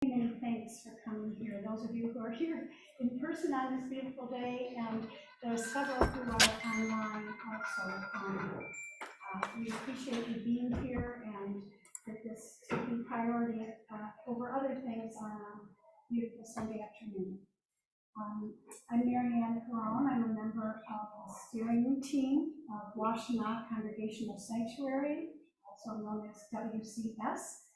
Many thanks for coming here. Those of you who are here in person on this beautiful day, and there's several who are online also. We appreciate you being here and for this taking priority over other things on a beautiful Sunday afternoon. I'm Mary Ann Carone. I'm a member of the steering team of Washtenaw Congregational Sanctuary, also known as WCS.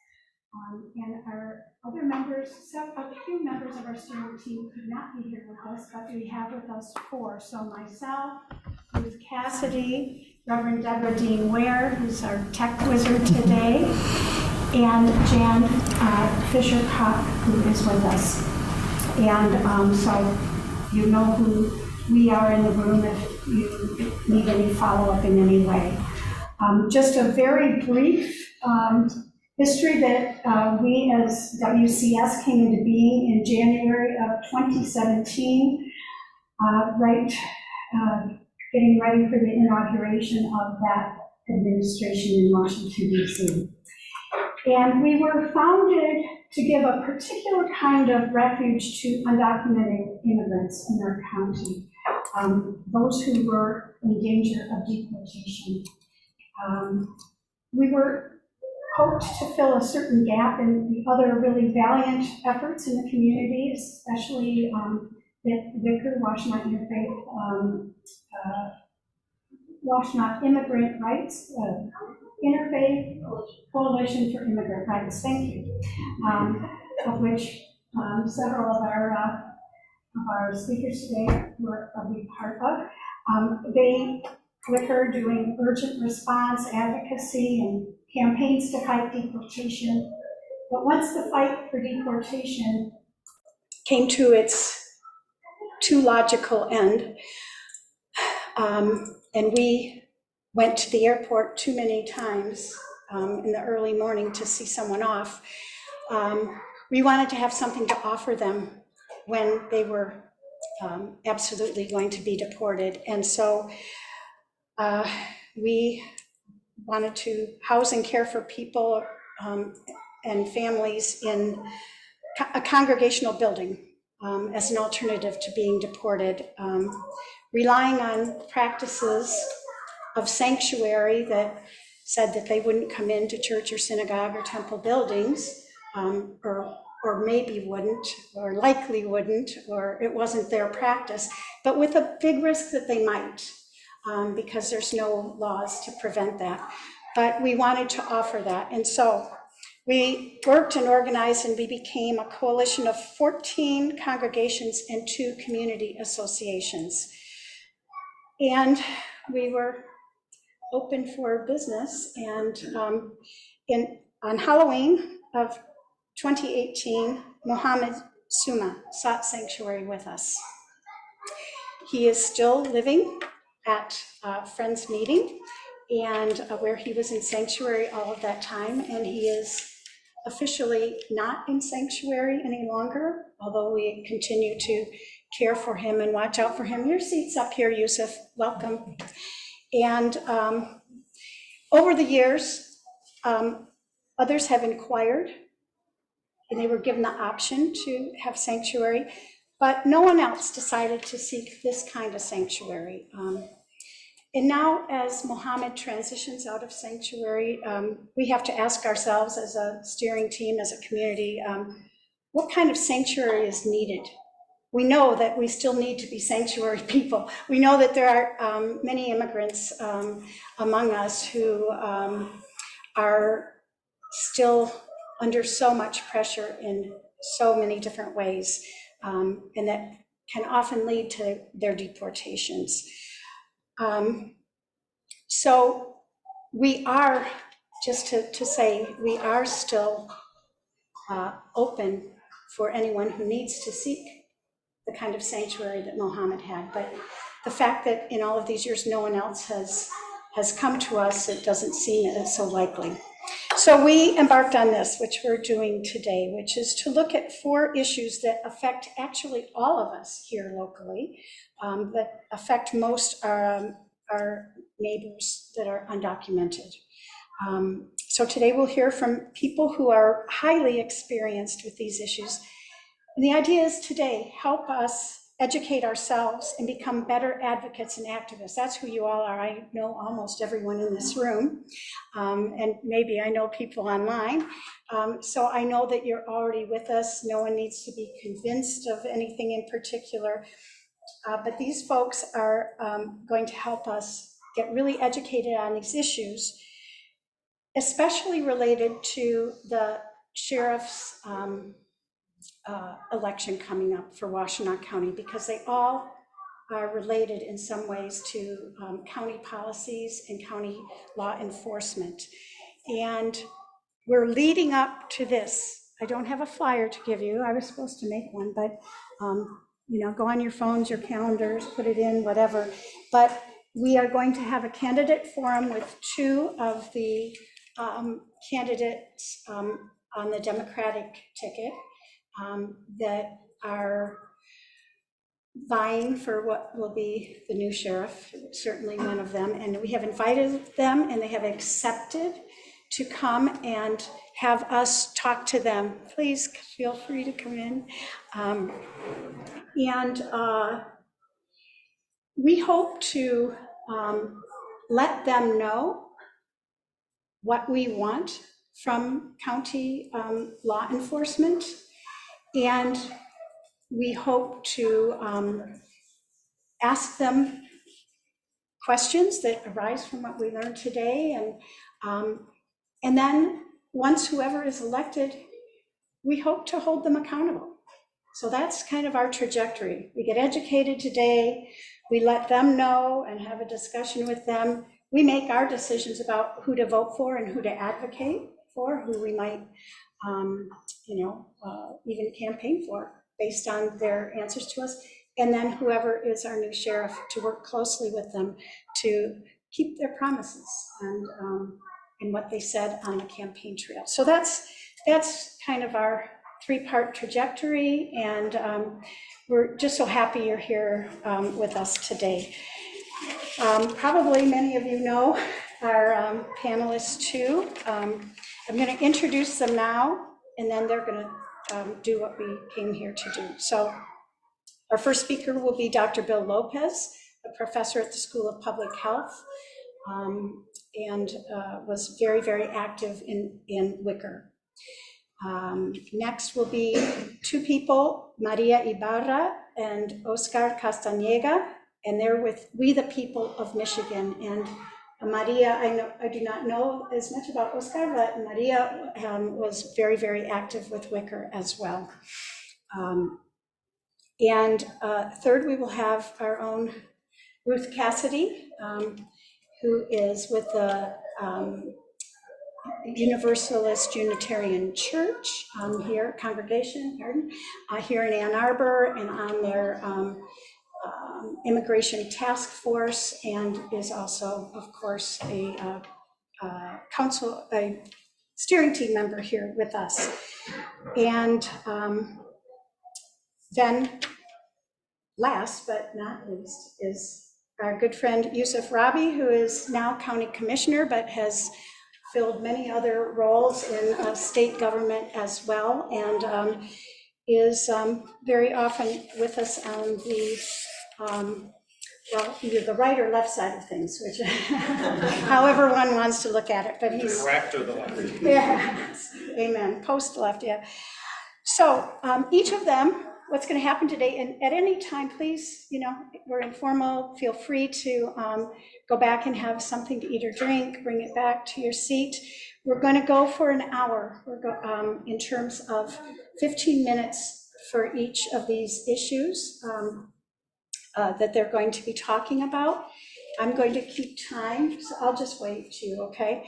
And our other members, a few members of our steering team could not be here with us, but we have with us four. So myself, Ruth Cassidy, Reverend Deborah Dean Ware, who's our tech wizard today, and Jan Fisher-Cock, who is with us. And so you know who we are in the room if you need any follow-up in any way. Just a very brief history that we as WCS came into being in January of 2017, getting ready for the inauguration of that administration in Washington, D.C. And we were founded to give a particular kind of refuge to undocumented immigrants in our county, those who were in danger of deportation. We were hoped to fill a certain gap in the other really valiant efforts in the community, especially WICR, Washtenaw Interfaith, Washtenaw Immigrant Rights, Interfaith Coalition for Immigrant Rights, thank you, of which several of our speakers today were a big part of. WICR doing urgent response, advocacy, and campaigns to fight deportation. But once the fight for deportation came to its too logical end, and we went to the airport too many times in the early morning to see someone off, we wanted to have something to offer them when they were absolutely going to be deported. And so we wanted to house and care for people and families in a congregational building as an alternative to being deported, relying on practices of sanctuary that said that they wouldn't come into church or synagogue or temple buildings, or maybe wouldn't, or likely wouldn't, or it wasn't their practice, but with a big risk that they might. Because there's no laws to prevent that. But we wanted to offer that. And so we worked and organized, and we became a coalition of 14 congregations and 2 community associations. And we were open for business. And on Halloween of 2018, Mohammed Suma sought sanctuary with us. He is still living at a friend's meeting, and where he was in sanctuary all of that time, and he is officially not in sanctuary any longer, although we continue to care for him and watch out for him. Your seat's up here, Yusuf, welcome. And over the years, others have inquired, and they were given the option to have sanctuary, but no one else decided to seek this kind of sanctuary. And now, as Mohammed transitions out of sanctuary, we have to ask ourselves as a steering team, as a community, what kind of sanctuary is needed? We know that we still need to be sanctuary people. We know that there are many immigrants among us who are still under so much pressure in so many different ways, and that can often lead to their deportations. So we are, just to say, we are still open for anyone who needs to seek the kind of sanctuary that Mohammed had. But the fact that in all of these years no one else has come to us, it doesn't seem so likely. So we embarked on this, which we're doing today, which is to look at 4 issues that affect actually all of us here locally, that affect most our neighbors that are undocumented. So today we'll hear from people who are highly experienced with these issues. And the idea is today, help us educate ourselves and become better advocates and activists. That's who you all are. I know almost everyone in this room, and maybe I know people online. So I know that you're already with us. No one needs to be convinced of anything in particular. But these folks are going to help us get really educated on these issues, especially related to the sheriff's election coming up for Washtenaw County, because they all are related in some ways to county policies and county law enforcement. And we're leading up to this. I don't have a flyer to give you. I was supposed to make one, but go on your phones, your calendars, put it in, whatever. But we are going to have a candidate forum with two of the candidates on the Democratic ticket that are vying for what will be the new sheriff, certainly one of them. And we have invited them, and they have accepted to come and have us talk to them. Please feel free to come in. We hope to let them know what we want from county law enforcement, and we hope to ask them questions that arise from what we learned today, and then once whoever is elected, we hope to hold them accountable. So that's kind of our trajectory. We get educated today, we let them know and have a discussion with them. We make our decisions about who to vote for and who to advocate for, who we might even campaign for based on their answers to us. And then whoever is our new sheriff, to work closely with them to keep their promises and what they said on the campaign trail. So that's kind of our three-part trajectory, and we're just so happy you're here with us today. Probably many of you know our panelists too. I'm going to introduce them now, and then they're going to do what we came here to do. So our first speaker will be Dr. Bill Lopez, a professor at the School of Public Health, and was very, very active in Wicker. Next will be two people, Maria Ibarra and Oscar Castañeda, and they're with We the People of Michigan. And Maria, I do not know as much about Oscar, but Maria was very, very active with Wicker as well. Third, we will have our own Ruth Cassidy, who is with the Universalist Unitarian Church here, Congregation, here in Ann Arbor, and on their immigration task force, and is also, of course, a steering team member here with us. And then last but not least is our good friend Yusuf Rabi, who is now county commissioner, but has filled many other roles in state government as well, and is very often with us on the, either the right or left side of things, which however one wants to look at it, but he's the left or the left. Yeah, amen, post left, yeah. So each of them, what's going to happen today, and at any time, please, we're informal, feel free to go back and have something to eat or drink, bring it back to your seat. We're going to go for an hour. In terms of 15 minutes for each of these issues that they're going to be talking about. I'm going to keep time, so I'll just wait too, okay?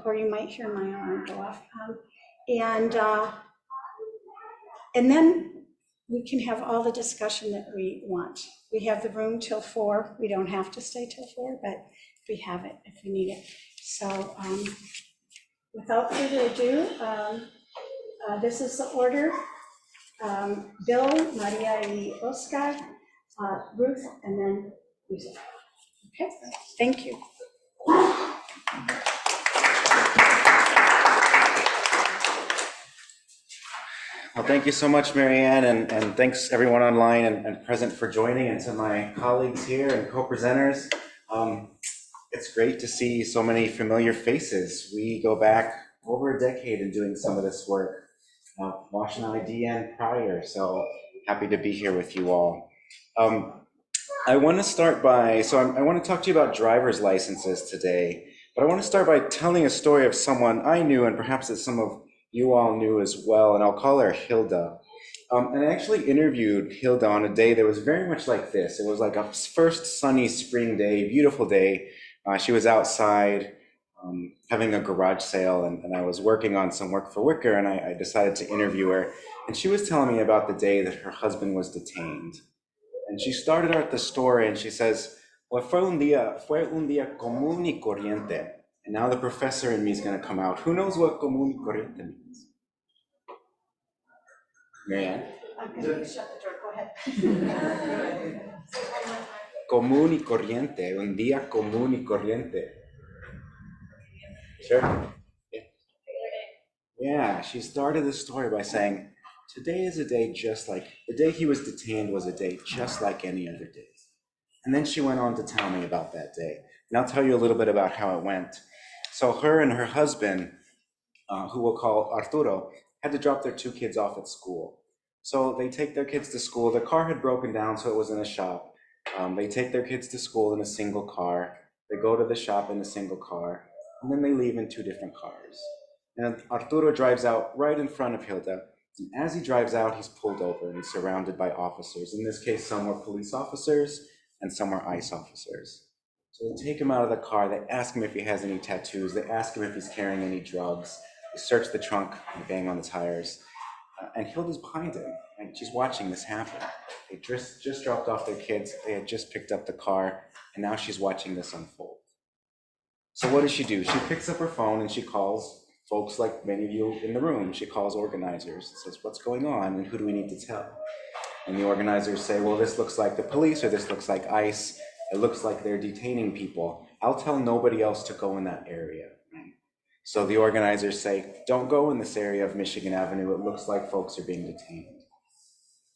Or you might hear my alarm go off. And then we can have all the discussion that we want. We have the room till 4. We don't have to stay till 4, but we have it if we need it. So without further ado, this is the order. Bill, Maria, y Oscar, Ruth, and then Yusuf. Okay, thank you. Well, thank you so much, Marianne, and thanks everyone online and present for joining, and to my colleagues here and co-presenters. It's great to see so many familiar faces. We go back over a decade in doing some of this work, Washtenaw ID and prior, so happy to be here with you all. I want to start by, I want to talk to you about driver's licenses today, but I want to start by telling a story of someone I knew, and perhaps that some of you all knew as well, and I'll call her Hilda. And I actually interviewed Hilda on a day that was very much like this. It was like a first sunny spring day, beautiful day. She was outside having a garage sale, and I was working on some work for Wicker, and I decided to interview her. And she was telling me about the day that her husband was detained. And she started out the story and she says, well, fue un día común y corriente. And now the professor in me is going to come out. Who knows what común y corriente means? Marianne? I'm going to shut the door. Go ahead. Común y corriente, un día común y corriente. Sure. Yeah. Yeah, she started the story by saying, today is a day just like, the day he was detained was a day just like any other day. And then she went on to tell me about that day. And I'll tell you a little bit about how it went. So her and her husband, who we'll call Arturo, had to drop their 2 kids off at school. So they take their kids to school. The car had broken down, so it was in a shop. They take their kids to school in a single car. They go to the shop in a single car, and then they leave in 2 different cars. And Arturo drives out right in front of Hilda. And as he drives out, he's pulled over and surrounded by officers. In this case, some were police officers and some were ICE officers. So they take him out of the car. They ask him if he has any tattoos. They ask him if he's carrying any drugs. They search the trunk and bang on the tires. And Hilda's behind him, and she's watching this happen. They just dropped off their kids. They had just picked up the car, and now she's watching this unfold. So what does she do? She picks up her phone and she calls folks like many of you in the room. She calls organizers and says, what's going on and who do we need to tell? And the organizers say, well, this looks like the police, or this looks like ICE. It looks like they're detaining people. I'll tell nobody else to go in that area. So the organizers say, don't go in this area of Michigan Avenue. It looks like folks are being detained.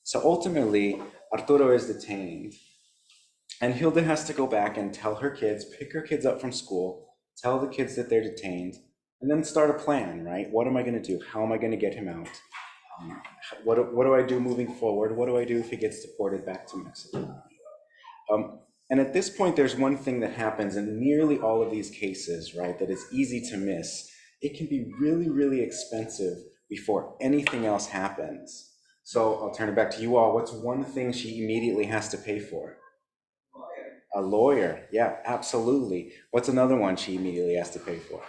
So ultimately, Arturo is detained. And Hilda has to go back and tell her kids, pick her kids up from school, tell the kids that they're detained, and then start a plan, right? What am I going to do? How am I going to get him out? What do I do moving forward? What do I do if he gets deported back to Mexico? And at this point, there's one thing that happens in nearly all of these cases, right, that is easy to miss. It can be really, really expensive before anything else happens. So I'll turn it back to you all. What's one thing she immediately has to pay for? A lawyer. Yeah, absolutely. What's another one she immediately has to pay for?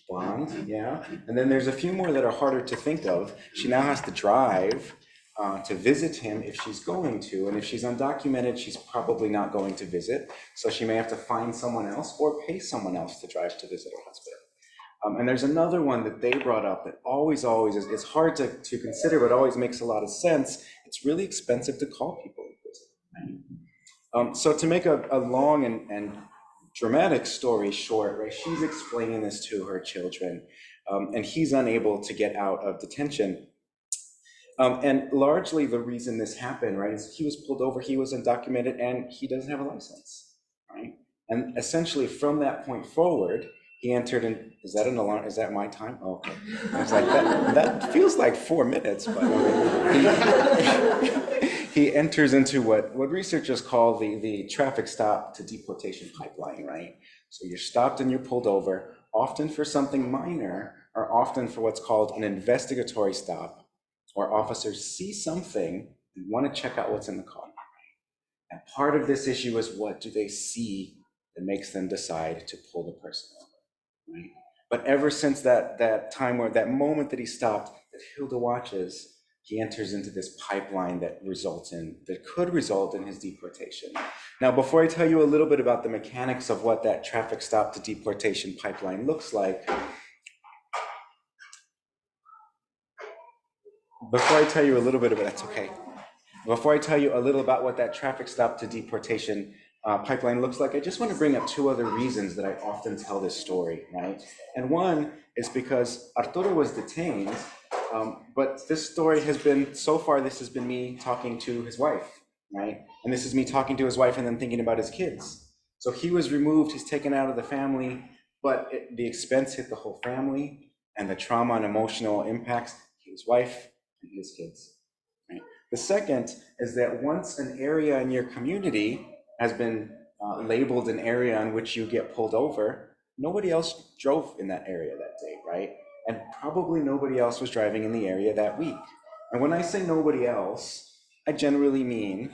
Bond, yeah. And then there's a few more that are harder to think of. She now has to drive to visit him if she's going to, and if she's undocumented, she's probably not going to visit. So she may have to find someone else or pay someone else to drive to visit her husband. And there's another one that they brought up that always is, it's hard to consider, but always makes a lot of sense. It's really expensive to call people in prison, right? So to make a long and dramatic story short, right, she's explaining this to her children, and he's unable to get out of detention. And largely the reason this happened, right, is he was pulled over, he was undocumented, and he doesn't have a license, right? And essentially from that point forward, he entered in, is that an alarm? Is that my time? Oh, okay. I was like, that feels like 4 minutes, but he enters into what researchers call the traffic stop to deportation pipeline, right? So you're stopped and you're pulled over, often for something minor, or often for what's called an investigatory stop, or officers see something and want to check out what's in the car. And part of this issue is, what do they see that makes them decide to pull the person over, right? But ever since that time, where that moment that he stopped, that Hilda watches, he enters into this pipeline that could result in his deportation. Now, before I tell you a little bit about the mechanics of what that traffic stop to deportation pipeline looks like, before I tell you a little bit about, that's okay. Before I tell you a little about what that traffic stop to deportation pipeline looks like, I just want to bring up 2 other reasons that I often tell this story, right? And one is because Arturo was detained But this story has been, so far, this has been me talking to his wife, right? And this is me talking to his wife and then thinking about his kids. So he was removed, he's taken out of the family, but the expense hit the whole family, and the trauma and emotional impacts his wife and his kids, right? The second is that once an area in your community has been labeled an area in which you get pulled over, nobody else drove in that area that day, right? And probably nobody else was driving in the area that week. And when I say nobody else, I generally mean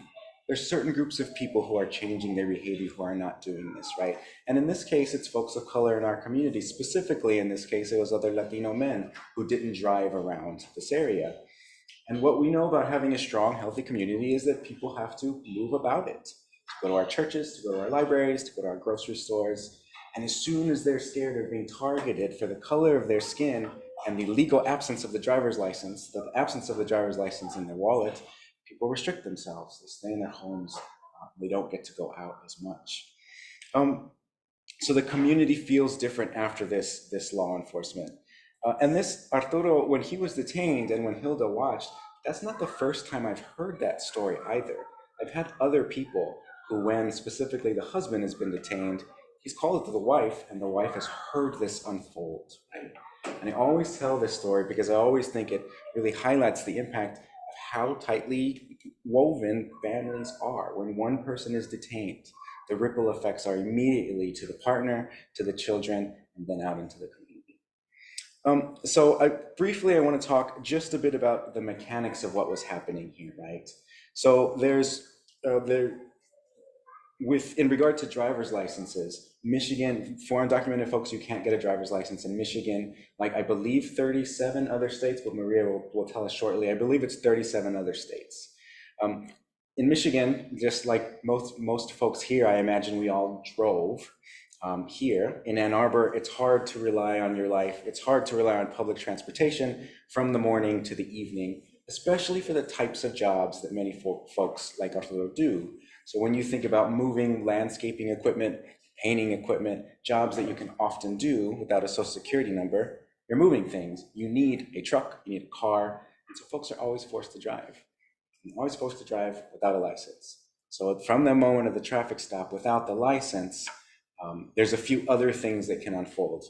there's certain groups of people who are changing their behavior who are not doing this, right? And in this case, it's folks of color in our community. Specifically, in this case, it was other Latino men who didn't drive around this area. And what we know about having a strong, healthy community is that people have to move about it, to go to our churches, to go to our libraries, to go to our grocery stores. And as soon as they're scared of being targeted for the color of their skin and the legal absence of the driver's license, the absence of the driver's license in their wallet, people restrict themselves. They stay in their homes. They don't get to go out as much. So the community feels different after this law enforcement. And this, Arturo, when he was detained and when Hilda watched, that's not the first time I've heard that story either. I've had other people who, when specifically the husband has been detained, he's called it to the wife, and the wife has heard this unfold, right? And I always tell this story because I always think it really highlights the impact of how tightly woven families are. When one person is detained, the ripple effects are immediately to the partner, to the children, and then out into the community. Briefly, I want to talk just a bit about the mechanics of what was happening here, right? So in regard to driver's licenses, Michigan, for undocumented folks, you can't get a driver's license in Michigan, like I believe 37 other states, but Maria will tell us shortly. I believe it's 37 other states. In Michigan, just like most folks here, I imagine we all drove. Here in Ann Arbor, it's hard to rely on your life. It's hard to rely on public transportation from the morning to the evening, especially for the types of jobs that many folks like Arturo do. So when you think about moving landscaping equipment, painting equipment, jobs that you can often do without a social security number, you're moving things. You need a truck, you need a car, and so folks are always forced to drive. You're always supposed to drive without a license. So from the moment of the traffic stop without the license, there's a few other things that can unfold.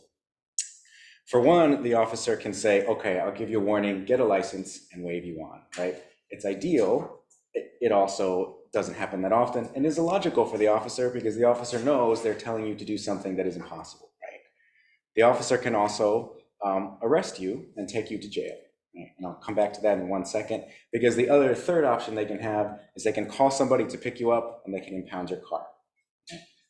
For one, the officer can say, okay, I'll give you a warning, get a license, and wave you on, right? It's ideal. It also doesn't happen that often and is illogical for the officer because the officer knows they're telling you to do something that is impossible, right? The officer can also arrest you and take you to jail. Right? And I'll come back to that in 1 second, because the third option they can have is they can call somebody to pick you up and they can impound your car.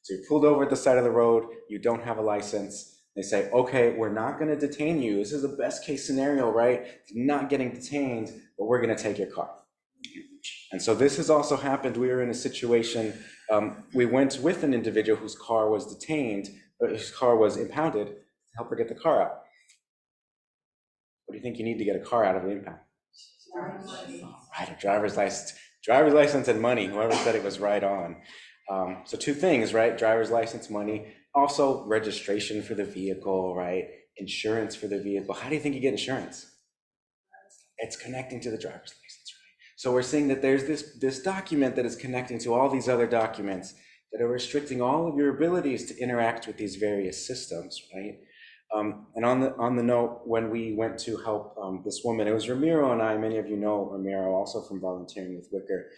So you're pulled over at the side of the road, you don't have a license. They say, okay, we're not gonna detain you. This is the best case scenario, right? You're not getting detained, but we're gonna take your car. And so this has also happened. We were in a situation, we went with an individual whose car was detained, whose car was impounded, to help her get the car out. What do you think you need to get a car out of an impound? Right, a driver's license and money. Whoever said it was right on. So two things, right? Driver's license, money, also registration for the vehicle, right? Insurance for the vehicle. How do you think you get insurance? It's connecting to the driver's license, right? So we're seeing that there's this document that is connecting to all these other documents that are restricting all of your abilities to interact with these various systems, right? And on the note, when we went to help this woman, it was Ramiro and I. Many of you know Ramiro, also from volunteering with Wicker.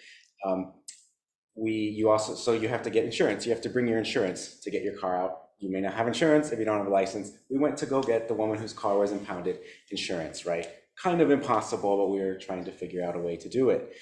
You have to get insurance. You have to bring your insurance to get your car out. You may not have insurance if you don't have a license. We went to go get the woman whose car was impounded insurance, right? Kind of impossible, but we were trying to figure out a way to do it.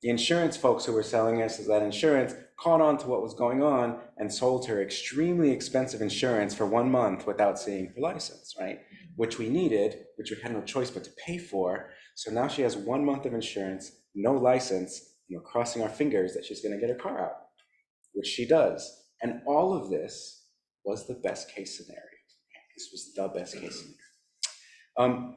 The insurance folks who were selling us that insurance caught on to what was going on and sold her extremely expensive insurance for 1 month without seeing her license, right? Which we needed, which we had no choice but to pay for. So now she has 1 month of insurance, no license, crossing our fingers that she's going to get her car out, which she does. And all of this was the best case scenario. This was the best case scenario.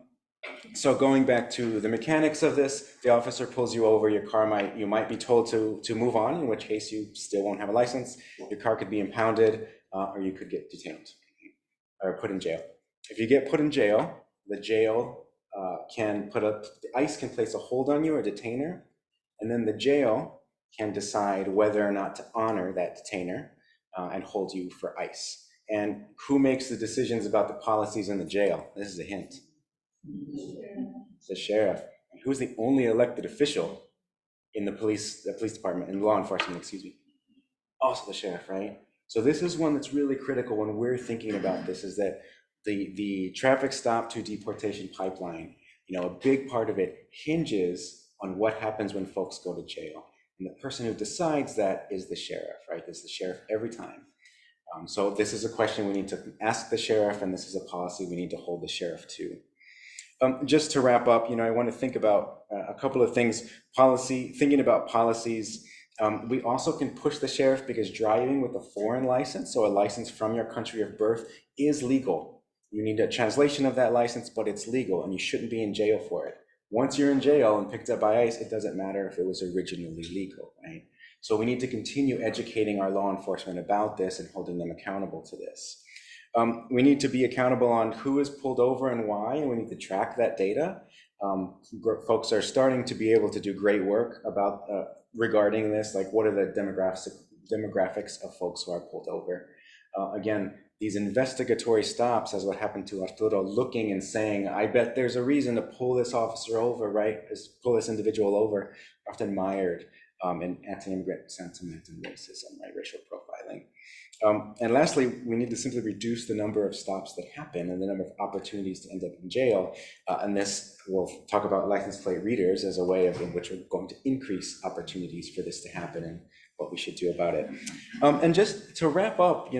So going back to the mechanics of this, the officer pulls you over, you might be told to move on, in which case you still won't have a license. Your car could be impounded, or you could get detained or put in jail. If you get put in jail, the jail ICE can place a hold on you or detainer, and then the jail can decide whether or not to honor that detainer and hold you for ICE. And who makes the decisions about the policies in the jail? This is a hint. It's the sheriff. And who's the only elected official in the police department, in law enforcement, excuse me? Also the sheriff, right? So this is one that's really critical when we're thinking about this, is that the traffic stop to deportation pipeline, a big part of it hinges on what happens when folks go to jail. And the person who decides that is the sheriff, right? It's the sheriff every time. So this is a question we need to ask the sheriff, and this is a policy we need to hold the sheriff to. Just to wrap up, I want to think about a couple of things. Thinking about policies, we also can push the sheriff, because driving with a foreign license, so a license from your country of birth, is legal. You need a translation of that license, but it's legal, and you shouldn't be in jail for it. Once you're in jail and picked up by ICE, it doesn't matter if it was originally legal, right? So we need to continue educating our law enforcement about this and holding them accountable to this. We need to be accountable on who is pulled over and why, and we need to track that data. Folks are starting to be able to do great work about regarding this, like what are the demographics of folks who are pulled over. Again, these investigatory stops, as what happened to Arturo, looking and saying, I bet there's a reason to pull this officer over, right? Pull this individual over, often mired in anti-immigrant sentiment and racism, right? Racial profiling. And lastly, we need to simply reduce the number of stops that happen and the number of opportunities to end up in jail. And this, we'll talk about license plate readers as a way in which we're going to increase opportunities for this to happen and what we should do about it. And just to wrap up,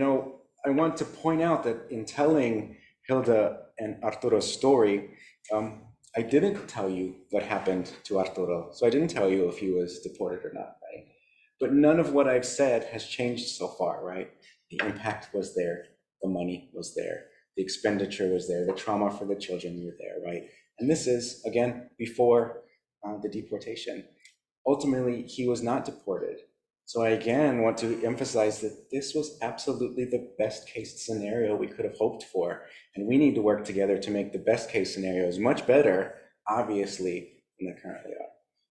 I want to point out that in telling Hilda and Arturo's story, I didn't tell you what happened to Arturo. So I didn't tell you if he was deported or not, right? But none of what I've said has changed so far, right? The impact was there, the money was there, the expenditure was there, the trauma for the children were there, right? And this is, again, before the deportation. Ultimately, he was not deported. So I again want to emphasize that this was absolutely the best case scenario we could have hoped for. And we need to work together to make the best case scenarios much better, obviously, than they currently are.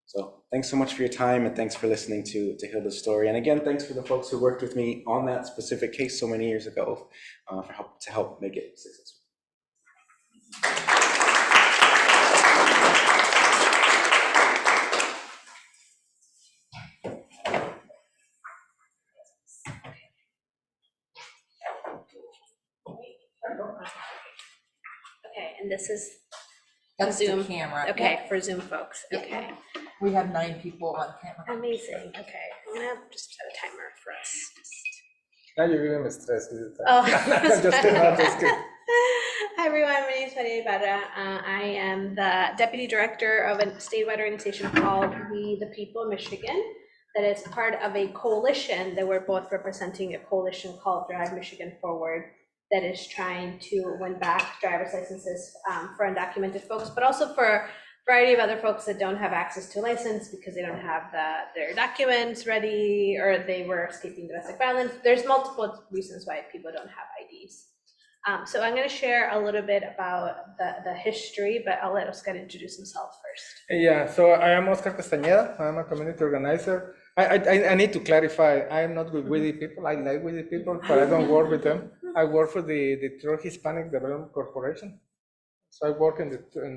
So thanks so much for your time, and thanks for listening to Hilda's story. And again, thanks for the folks who worked with me on that specific case so many years ago to help make it successful. Okay, and this is That's Zoom the camera. okay, Yeah. for Zoom folks. Yeah. Okay, We have 9 people on camera. amazing. Okay, I'm gonna just set a timer for us. Now you're giving me stress with it. Oh, just kidding. Hi everyone, my name is Maria Ibarra. I am the Deputy Director of a statewide organization called We the People Michigan, that is part of a coalition that we're both representing, a coalition called Drive Michigan Forward, that is trying to win back driver's licenses for undocumented folks, but also for a variety of other folks that don't have access to a license because they don't have their documents ready, or they were escaping domestic violence. There's multiple reasons why people don't have IDs. So I'm going to share a little bit about the history, but I'll let Oscar introduce himself first. Yeah, so I am Oscar Castañeda. I'm a community organizer. I need to clarify, I'm not with the people. I like with the people, but I don't work with them. I work for the Detroit Hispanic Development Corporation. So I work in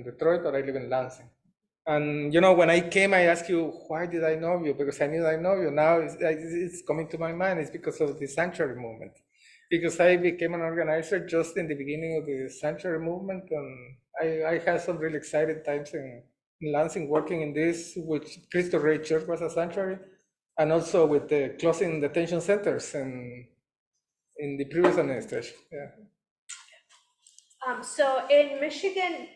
Detroit, but I live in Lansing. And when I came, I asked you, why did I know you? Because I knew I know you. Now it's coming to my mind. It's because of the sanctuary movement. Because I became an organizer just in the beginning of the sanctuary movement, and I had some really exciting times in Lansing working in this, which Cristo Rey Church was a sanctuary, and also with the closing detention centers in the previous administration. Yeah. So in Michigan,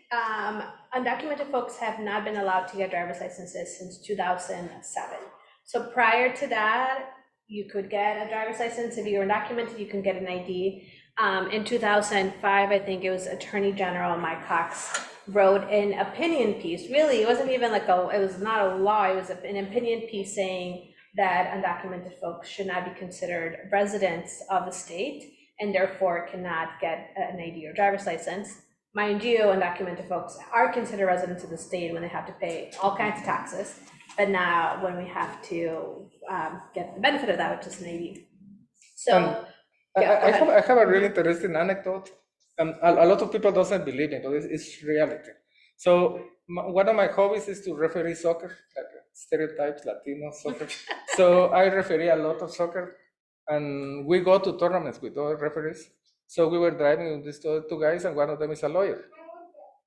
undocumented folks have not been allowed to get driver's licenses since 2007. So prior to that, you could get a driver's license. If you were undocumented, you can get an ID. In 2005, I think it was Attorney General Mike Cox wrote an opinion piece. Really, it wasn't even like it was not a law. It was an opinion piece saying that undocumented folks should not be considered residents of the state and therefore cannot get an ID or driver's license. mind you, undocumented folks are considered residents of the state when they have to pay all kinds of taxes. But now when we have to get the benefit of that, which is an AD. So, yeah, go ahead. I have a really interesting anecdote. A lot of people doesn't believe it, but it's reality. So one of my hobbies is to referee soccer, like stereotypes, Latino soccer. So I referee a lot of soccer, and we go to tournaments with other referees. So we were driving with these two guys, and one of them is a lawyer.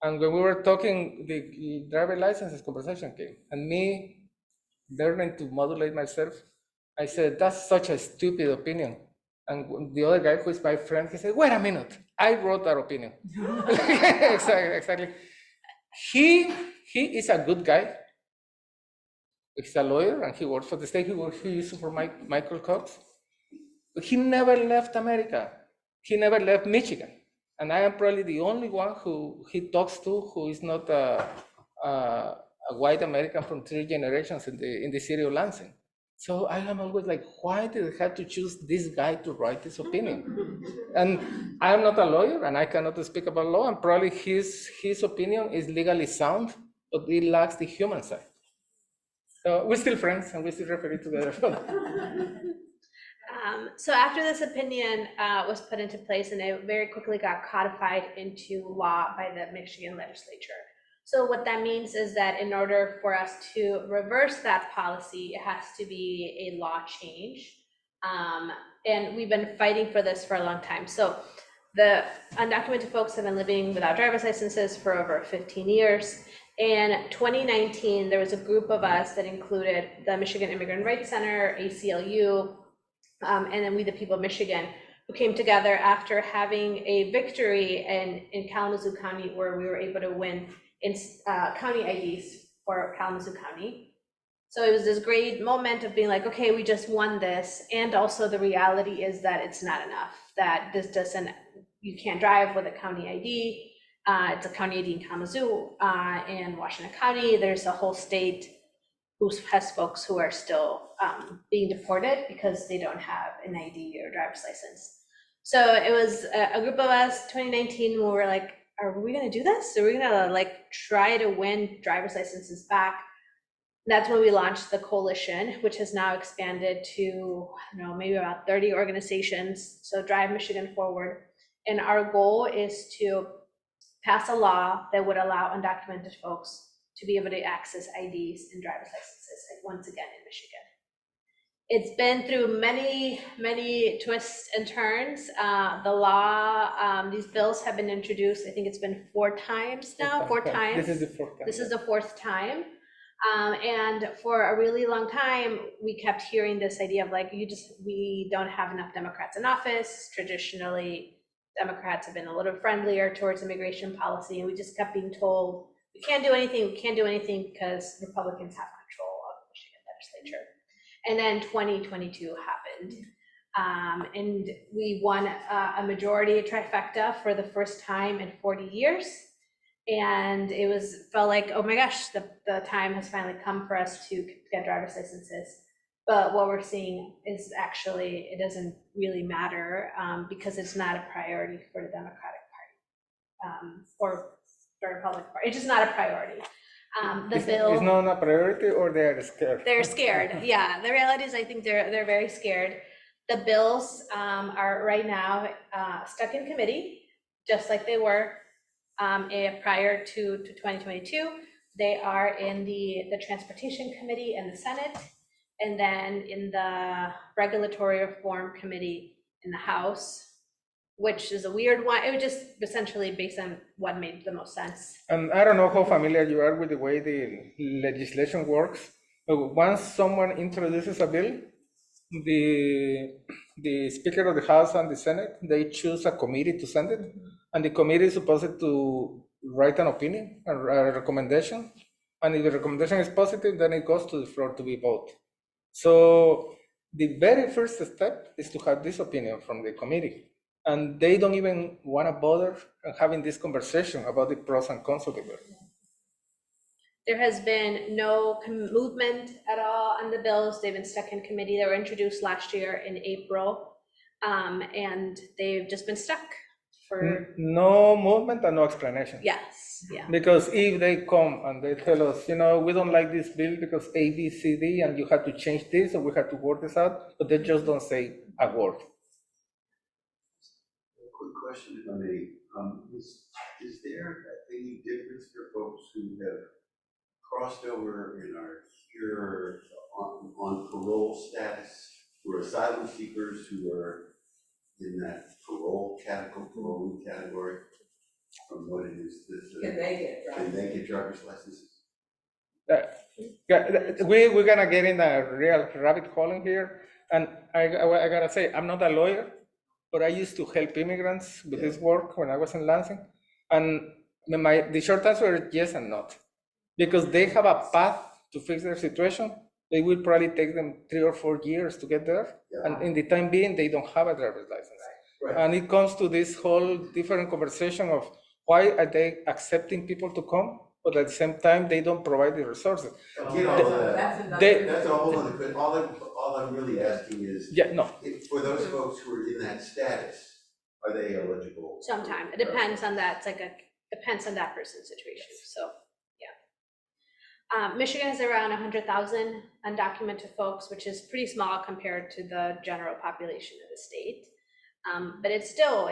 And when we were talking, the driver licenses conversation came, and me learning to modulate myself, I said, "That's such a stupid opinion." And the other guy, who is my friend, he said, "Wait a minute, I wrote that opinion." Exactly. He is a good guy. He's a lawyer, and he works for the state. He used for Michael Cox. But he never left America. He never left Michigan. And I am probably the only one who he talks to who is not a white American from 3 generations in the city of Lansing. So I am always like, why did they have to choose this guy to write this opinion? And I am not a lawyer, and I cannot speak about law, and probably his opinion is legally sound, but it lacks the human side. So we're still friends, and we still refer together. So after this opinion was put into place, and it very quickly got codified into law by the Michigan legislature. So what that means is that in order for us to reverse that policy, it has to be a law change. And we've been fighting for this for a long time. So the undocumented folks have been living without driver's licenses for over 15 years. In 2019, there was a group of us that included the Michigan Immigrant Rights Center, ACLU, and then We the People of Michigan, who came together after having a victory in Kalamazoo County, where we were able to win in county IDs for Kalamazoo County. So it was this great moment of being like, okay, we just won this. And also the reality is that it's not enough, that this doesn't, you can't drive with a county ID. It's a county ID in Kalamazoo, in Washtenaw County. There's a whole state who has folks who are still being deported because they don't have an ID or driver's license. So it was a group of us, 2019, when we were like, are we gonna do this? Are we gonna like try to win driver's licenses back? That's when we launched the coalition, which has now expanded to, I don't know, maybe about 30 organizations. So Drive Michigan Forward. And our goal is to pass a law that would allow undocumented folks to be able to access IDs and driver's licenses once again in Michigan. It's been through many, many twists and turns. The law, these bills have been introduced, I think it's been 4 times now, 4 times. This is the 4th time. This is the 4th time. And for a really long time, we kept hearing this idea of like, we don't have enough Democrats in office. Traditionally, Democrats have been a little friendlier towards immigration policy, and we just kept being told, we can't do anything because Republicans have control of the Michigan legislature. And then 2022 happened. And we won a majority, a trifecta, for the first time in 40 years. And it felt like, oh my gosh, the time has finally come for us to get driver's licenses. But what we're seeing is actually, it doesn't really matter because it's not a priority for the Democratic Party or the Republican Party. It's just not a priority. The bill is not a priority, or they are scared? They're scared. Yeah, the reality is I think they're very scared. The bills are right now stuck in committee, just like they were prior to 2022. They are in the Transportation Committee in the Senate, and then in the Regulatory Reform Committee in the House, which is a weird one. It was just essentially based on what made the most sense. And I don't know how familiar you are with the way the legislation works. But once someone introduces a bill, the Speaker of the House and the Senate, they choose a committee to send it, and the committee is supposed to write an opinion, a recommendation, and if the recommendation is positive, then it goes to the floor to be voted. So the very first step is to have this opinion from the committee, and they don't even want to bother having this conversation about the pros and cons of the bill. There has been no movement at all on the bills. They've been stuck in committee. They were introduced last year in April, and they've just been stuck for, No movement and no explanation. yes, yeah. Because if they come and they tell us, we don't like this bill because A, B, C, D, and you have to change this, or we have to work this out, but they just don't say a word. Quick question, if I may. Is there any difference for folks who have crossed over and are here on parole status, who are asylum seekers who are in that parolee category, from what it is that Can they get can they get driver's licenses? We're gonna get in a real rabbit hole in here, and I gotta say, I'm not a lawyer, but I used to help immigrants with this work when I was in Lansing, and the short answer is yes and not, because they have a path to fix their situation. They will probably take them 3 or 4 years to get there, and in the time being, they don't have a driver's license. Right. And it comes to this whole different conversation of why are they accepting people to come, but at the same time, they don't provide the resources. Get all of that. That's another. They- That's a whole other question. All I'm really asking is, Yeah, no, for those folks who are in that status, are they eligible? Sometime, it depends on that, depends on that person's situation, so, yeah. Michigan has around 100,000 undocumented folks, which is pretty small compared to the general population of the state. But it's still,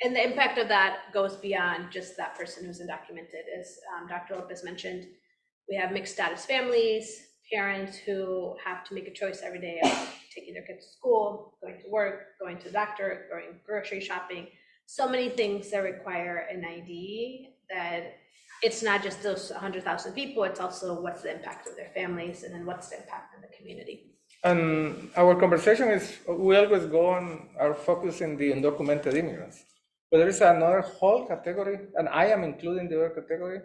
and the impact of that goes beyond just that person who's undocumented. As Dr. Lopez mentioned, we have mixed status families, parents who have to make a choice every day of taking their kids to school, going to work, going to the doctor, going grocery shopping. So many things that require an ID that it's not just those 100,000 people, it's also what's the impact of their families and then what's the impact on the community. and our conversation is, we always go on our focus in the undocumented immigrants. But there is another whole category, and I am including the other category.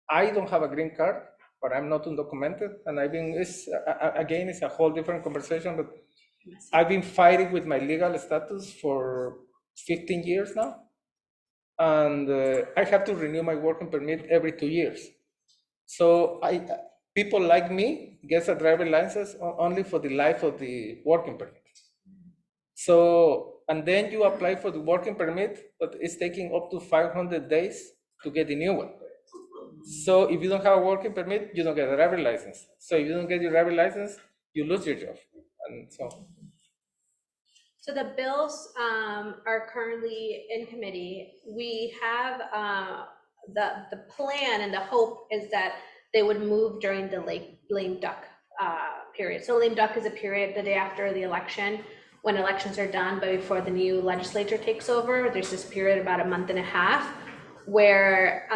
I don't have a green card, but I'm not undocumented. And again, it's a whole different conversation, but I've been fighting with my legal status for 15 years now. And I have to renew my working permit every 2 years. So people like me gets a driver license only for the life of the working permit. So, and then you apply for the working permit, but it's taking up to 500 days to get the new one. So if you don't have a working permit, you don't get a driver license. So if you don't get your driver license, you lose your job. And so the bills are currently in committee. We have the plan and the hope is that they would move during the lame duck period. So lame duck is a period the day after the election, when elections are done, but before the new legislature takes over. There's this period about a month and a half where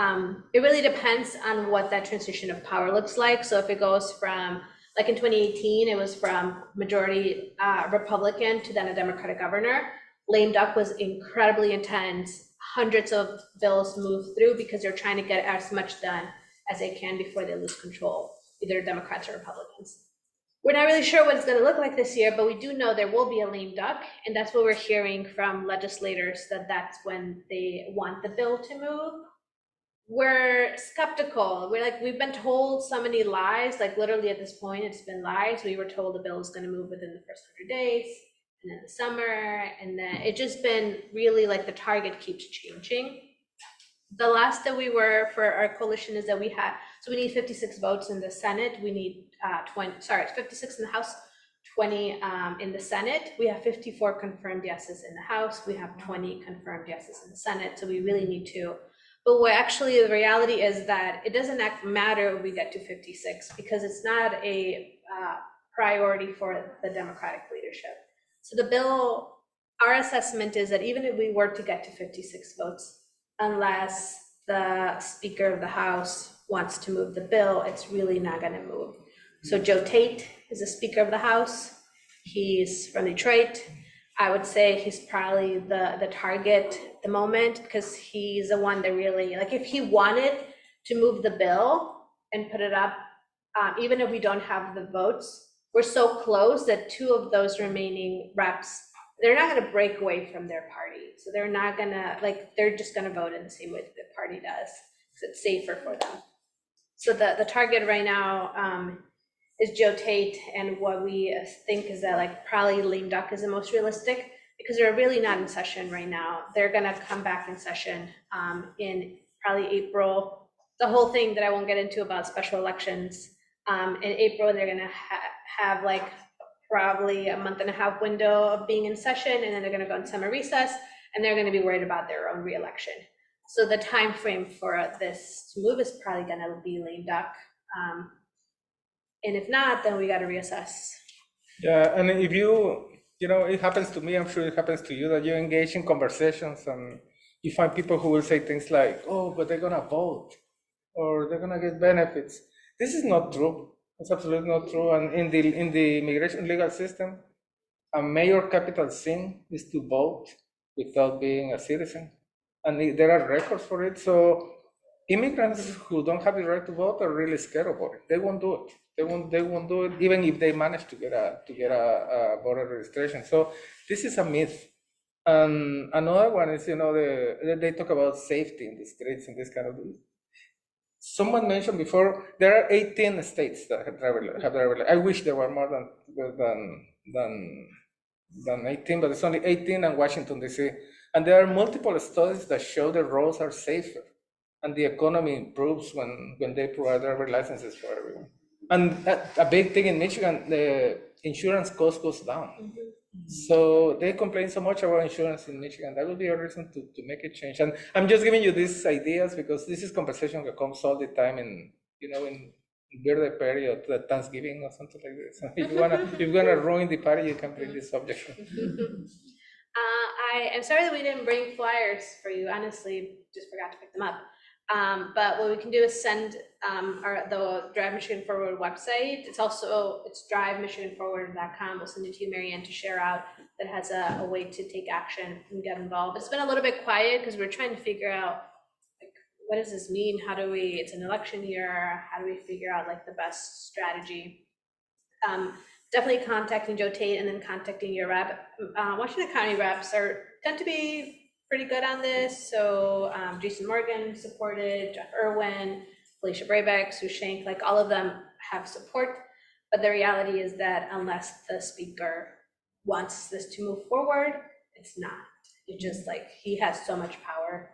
it really depends on what that transition of power looks like. So if it goes from, like in 2018, it was from majority Republican to then a Democratic governor. Lame duck was incredibly intense. Hundreds of bills moved through because they're trying to get as much done as they can before they lose control, either Democrats or Republicans. We're not really sure what it's going to look like this year, but we do know there will be a lame duck, and that's what we're hearing from legislators, that that's when they want the bill to move. We're skeptical. We've been told so many lies, like literally at this point, it's been lies. We were told the bill was going to move within the first 100 days, and then the summer, and then it just been really like the target keeps changing. The last that we were for our coalition is that we need 56 votes in the Senate. We need 56 in the House, 20 in the Senate. We have 54 confirmed yeses in the House. We have 20 confirmed yeses in the Senate. So we really need to. But the reality is that it doesn't matter if we get to 56 because it's not a priority for the Democratic leadership. So the bill, our assessment is that even if we were to get to 56 votes, unless the Speaker of the House wants to move the bill, it's really not going to move. So Joe Tate is the Speaker of the House. He's from Detroit. I would say he's probably the target at the moment because he's the one that really, like if he wanted to move the bill and put it up, even if we don't have the votes, we're so close that 2 of those remaining reps, they're not going to break away from their party. So they're not going to, they're just going to vote in the same way the party does because it's safer for them. So the target right now is Joe Tate, and what we think is that probably lame duck is the most realistic because because they're really not in session right now. They're gonna come back in session in probably April. The whole thing that I won't get into about special elections, in April, they're gonna have like probably a month and a half window of being in session, and then they're gonna go in summer recess, and they're gonna be worried about their own reelection. So the time frame for this to move is probably gonna be lame duck. And if not, then we gotta reassess. Yeah, and if you know, it happens to me, I'm sure it happens to you, that you engage in conversations and you find people who will say things like, oh, but they're gonna vote, or they're gonna get benefits. This is not true. It's absolutely not true. And in the immigration legal system, a major capital sin is to vote without being a citizen. And there are records for it. So immigrants who don't have the right to vote are really scared about it. They won't do it. They won't do it even if they manage to get a voter registration. So this is a myth. And another one is, you know, they talk about safety in the streets and this kind of thing. Someone mentioned before, there are 18 states that have driver. I wish there were more than 18, but it's only 18 and Washington, D.C. And there are multiple studies that show the roads are safer and the economy improves when they provide driver licenses for everyone. And a big thing in Michigan, the insurance cost goes down. So they complain so much about insurance in Michigan. That would be a reason to make a change. And I'm just giving you these ideas because this is conversation that comes all the time in, you know, in birthday period, Thanksgiving or something like this. If you wanna ruin the party, you can bring this subject. I am sorry that we didn't bring flyers for you. Honestly, just forgot to pick them up. But what we can do is send the Drive Michigan Forward website. It's drivemichiganforward.com. We'll send it to you, Marianne, to share out. That has a way to take action and get involved. It's been a little bit quiet because we're trying to figure out, like, what does this mean? it's an election year. How do we figure out like the best strategy? Definitely contacting Joe Tate and then contacting your rep. Washington County reps tend to be pretty good on this. So Jason Morgan supported, Jeff Irwin, Felicia Brabeck, Sue Shank, like all of them have support. But the reality is that unless the speaker wants this to move forward, it's not. It's just like he has so much power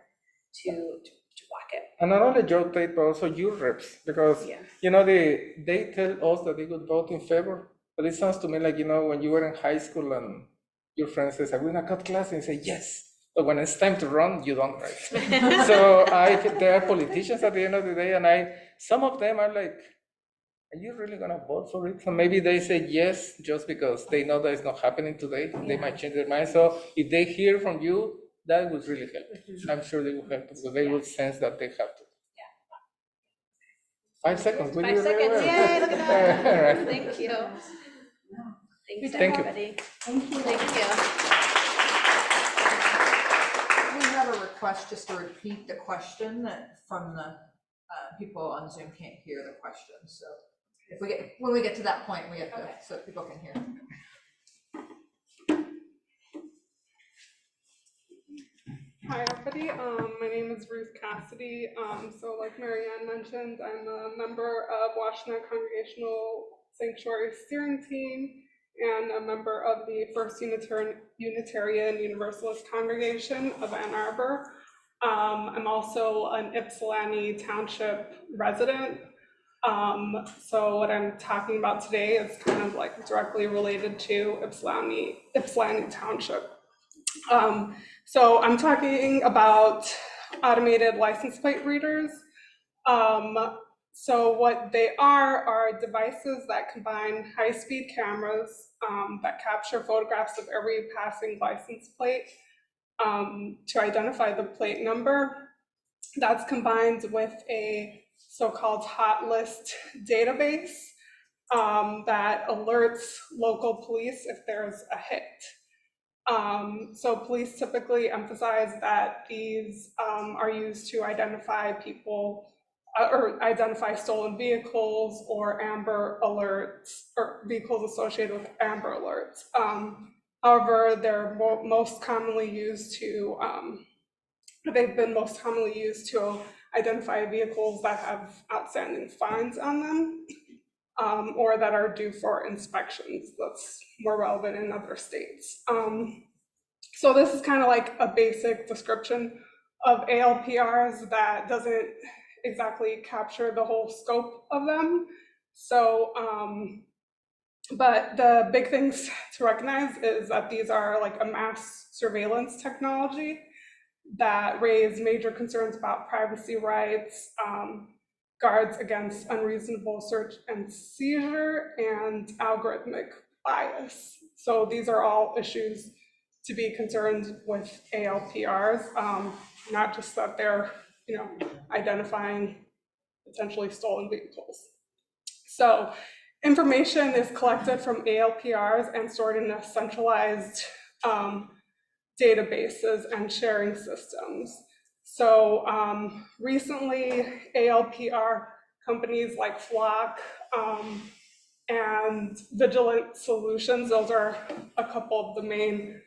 to block it. And not only Joe Tate, but also your reps, because you know they tell us that they would vote in favor. But it sounds to me like, you know, when you were in high school and your friend says, "I'm gonna cut class," and you say yes. But when it's time to run, you don't, right? So there are politicians at the end of the day, and some of them are like, are you really gonna vote for it? So maybe they say yes just because they know that it's not happening today. They might change their mind. So if they hear from you, that would really help. I'm sure they will help because they will sense that they have to. 5 seconds. 5 seconds. Yay, look at that. Right. Thank you. Thanks, Thank you. everybody. Thank you. Thank you. We have a request just to repeat the question that from the people on Zoom can't hear the question. So when we get to that point, we have to, so people can hear. Hi everybody, my name is Ruth Cassidy. So like Marianne mentioned, I'm a member of Washtenaw Congregational Sanctuary Steering Team and a member of the First Unitarian Universalist Congregation of Ann Arbor. I'm also an Ypsilanti Township resident. So what I'm talking about today is kind of like directly related to Ypsilanti Township. So I'm talking about automated license plate readers. So what they are devices that combine high-speed cameras that capture photographs of every passing license plate to identify the plate number. That's combined with a so-called hot list database that alerts local police if there's a hit. So police typically emphasize that these are used to identify people or identify stolen vehicles or Amber Alerts or vehicles associated with Amber Alerts. However, they're most commonly used to, they've been most commonly used to identify vehicles that have outstanding fines on them or that are due for inspections. That's more relevant in other states. So this is kind of like a basic description of ALPRs that doesn't exactly capture the whole scope of them. So, but the big things to recognize is that these are like a mass surveillance technology that raise major concerns about privacy rights, guards against unreasonable search and seizure, and algorithmic bias. So these are all issues to be concerned with ALPRs, not just that they're, identifying potentially stolen vehicles. So information is collected from ALPRs and stored in a centralized databases and sharing systems. So recently, ALPR companies like Flock and Vigilant Solutions, those are a couple of the main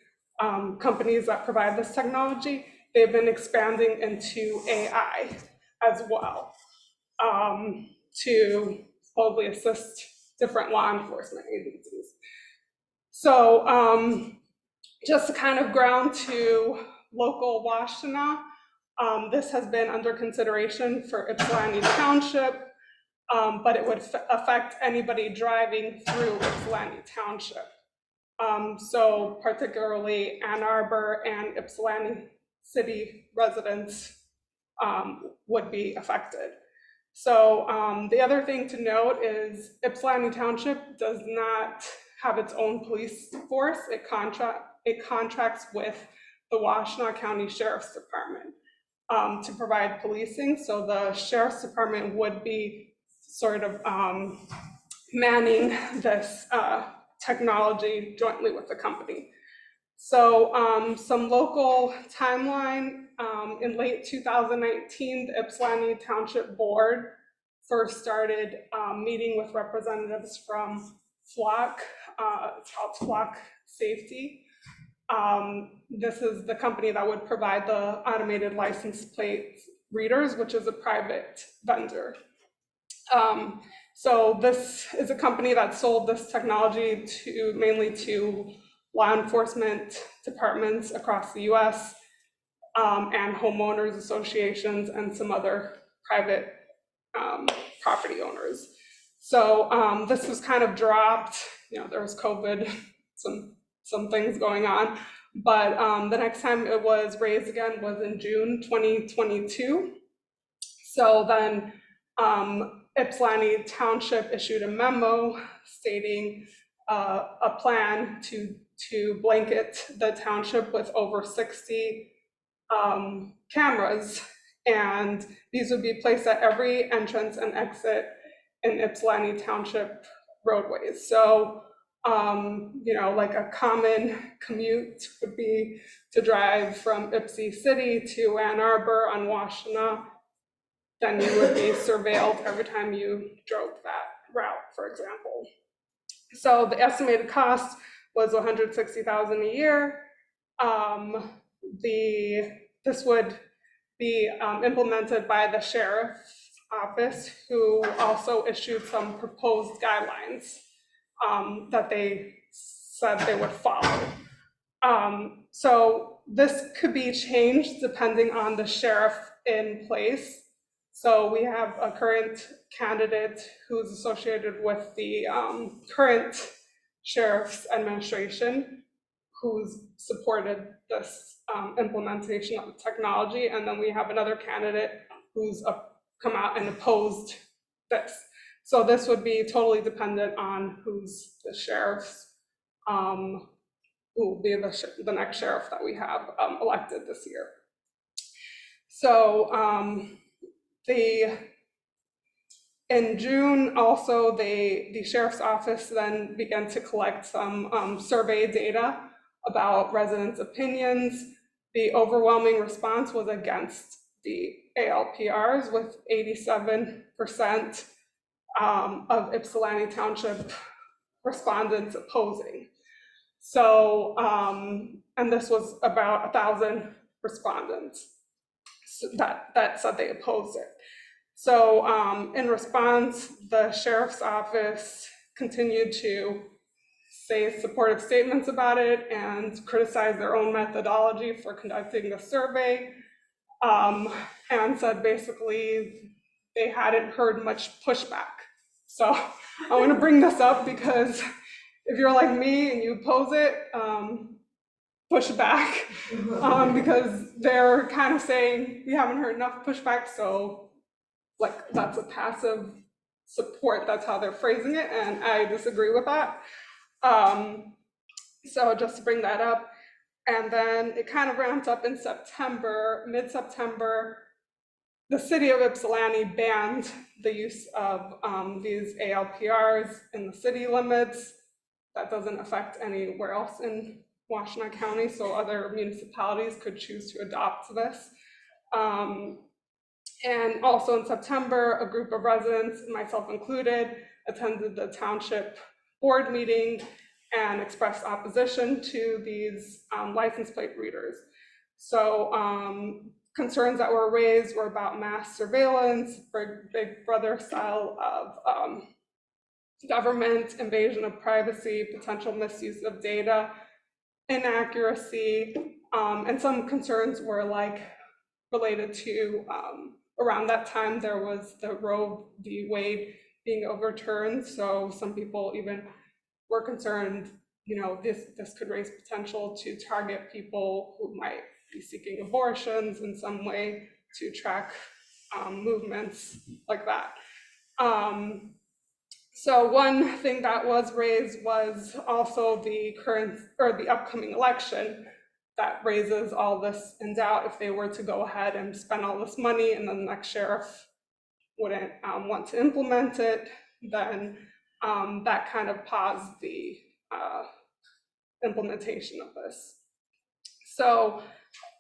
companies that provide this technology. They've been expanding into AI as well to supposedly assist different law enforcement agencies. So just to kind of ground to local Washtenaw, this has been under consideration for Ypsilanti Township, but it would affect anybody driving through Ypsilanti Township. So particularly Ann Arbor and Ypsilanti City residents would be affected. So the other thing to note is Ypsilanti Township does not have its own police force. It contracts with the Washtenaw County Sheriff's Department to provide policing. So the Sheriff's Department would be sort of manning this technology jointly with the company. So some local timeline, in late 2019, the Ypsilanti Township Board first started meeting with representatives from Flock. It's called Flock Safety. This is the company that would provide the automated license plate readers, which is a private vendor. So this is a company that sold this technology mainly to law enforcement departments across the US and homeowners associations and some other private property owners. So this was kind of dropped, there was COVID, some things going on, but the next time it was raised again was in June 2022. So then Ypsilanti Township issued a memo stating a plan to blanket the township with over 60 cameras, and these would be placed at every entrance and exit in Ypsilanti Township roadways. So, like a common commute would be to drive from Ypsi City to Ann Arbor on Washtenaw. Then you would be surveilled every time you drove that route, for example. So the estimated cost was $160,000 a year. This would be implemented by the sheriff's office, who also issued some proposed guidelines that they said they would follow. So this could be changed depending on the sheriff in place. So we have a current candidate who's associated with the current sheriff's administration, who's supported this implementation of the technology. And then we have another candidate who's come out and opposed this. So this would be totally dependent on who's the sheriff's, who will be the next sheriff that we have elected this year. So in June, also, the sheriff's office then began to collect some survey data about residents' opinions. The overwhelming response was against the ALPRs, with 87% of Ypsilanti Township respondents opposing. So, and this was about 1,000 respondents that said they opposed it. So in response, the sheriff's office continued to say supportive statements about it and criticize their own methodology for conducting the survey, and said basically they hadn't heard much pushback. So I want to bring this up because if you're like me and you oppose it, push back, because they're kind of saying we haven't heard enough pushback, so like that's a passive support. That's how they're phrasing it, and I disagree with that. So just to bring that up. And then it kind of ramped up in September, mid-September. The city of Ypsilanti banned the use of these ALPRs in the city limits. That doesn't affect anywhere else in Washtenaw County, so other municipalities could choose to adopt this. And also in September, a group of residents, myself included, attended the township board meeting and expressed opposition to these license plate readers. So concerns that were raised were about mass surveillance, Big Brother style of government, invasion of privacy, potential misuse of data, inaccuracy, and some concerns were like related to around that time there was the Roe v. Wade being overturned, so some people even were concerned, you know, this could raise potential to target people who might be seeking abortions in some way to track movements like that. So one thing that was raised was also the current or the upcoming election that raises all this in doubt. If they were to go ahead and spend all this money and then the next sheriff wouldn't want to implement it, then that kind of paused the implementation of this. So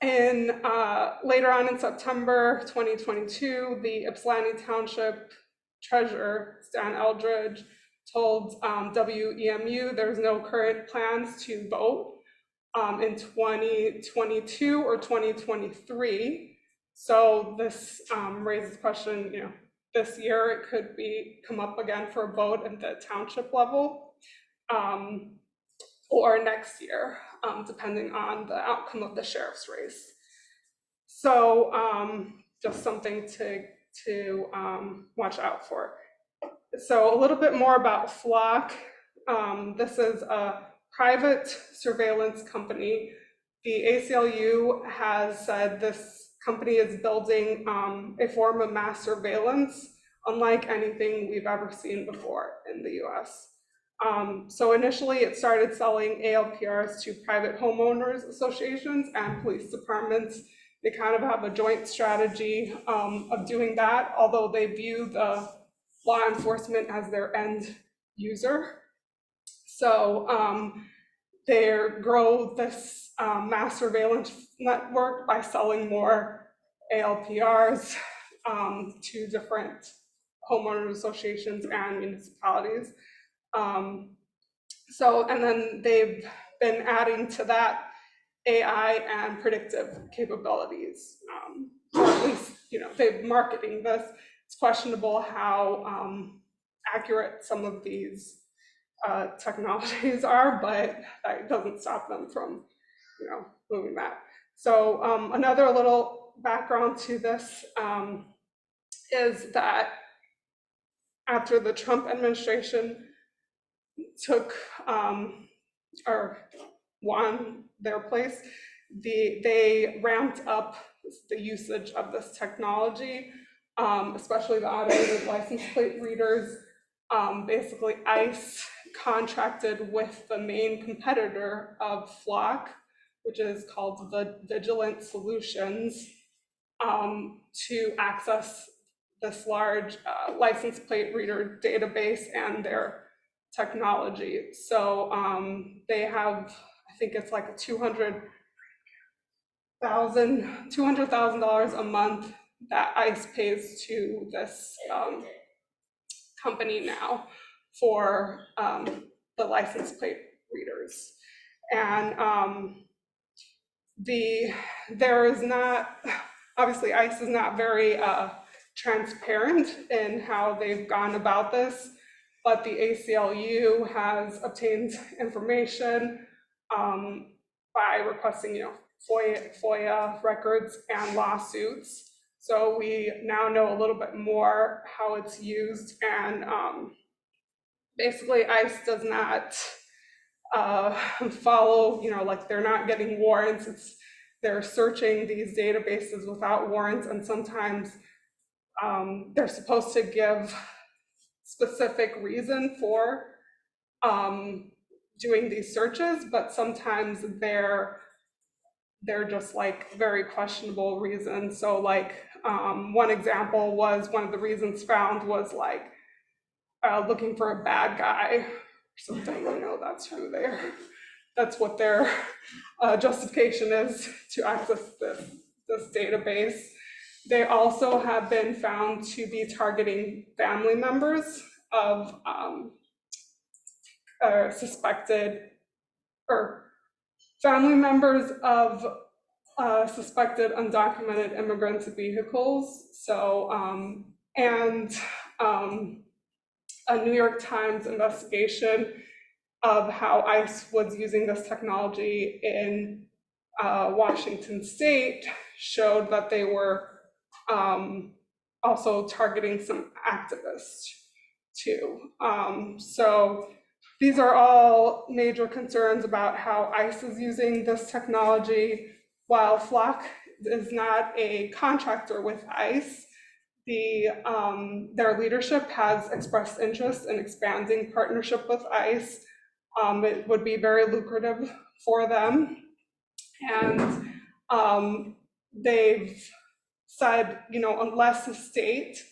later on in September 2022, the Ypsilanti Township Treasurer, Stan Eldridge, told WEMU there's no current plans to vote in 2022 or 2023. So this raises the question, you know, this year it could come up again for a vote at the township level, or next year, depending on the outcome of the sheriff's race. So just something to watch out for. So a little bit more about Flock. This is a private surveillance company. The ACLU has said this company is building a form of mass surveillance unlike anything we've ever seen before in the US. So initially it started selling ALPRs to private homeowners associations and police departments. They kind of have a joint strategy of doing that, although they view the law enforcement as their end user. So they grow this mass surveillance network by selling more ALPRs to different homeowners associations and municipalities. And then they've been adding to that AI and predictive capabilities. Or at least, you know, they're marketing this. It's questionable how accurate some of these technologies are, but that doesn't stop them from, you know, moving that. So another little background to this is that after the Trump administration took or won their place, they ramped up the usage of this technology, especially the automated license plate readers. Basically, ICE contracted with the main competitor of Flock, which is called the Vigilant Solutions, to access this large license plate reader database and their technology. So they have, I think it's like a $200,000 a month that ICE pays to this company now for the license plate readers. And there is not, obviously ICE is not very transparent in how they've gone about this. but the ACLU has obtained information by requesting, FOIA records and lawsuits. So we now know a little bit more how it's used, and basically ICE does not follow, like they're not getting warrants. They're searching these databases without warrants, and sometimes they're supposed to give specific reason for doing these searches, but sometimes they're just like very questionable reasons. So like one example was, one of the reasons found was like looking for a bad guy or something. That's what their justification is to access this database. They also have been found to be targeting family members of suspected undocumented immigrants' vehicles. So, and a New York Times investigation of how ICE was using this technology in Washington State showed that they were also targeting some activists too. So these are all major concerns about how ICE is using this technology. While Flock is not a contractor with ICE, their leadership has expressed interest in expanding partnership with ICE. It would be very lucrative for them. And they've said, unless the state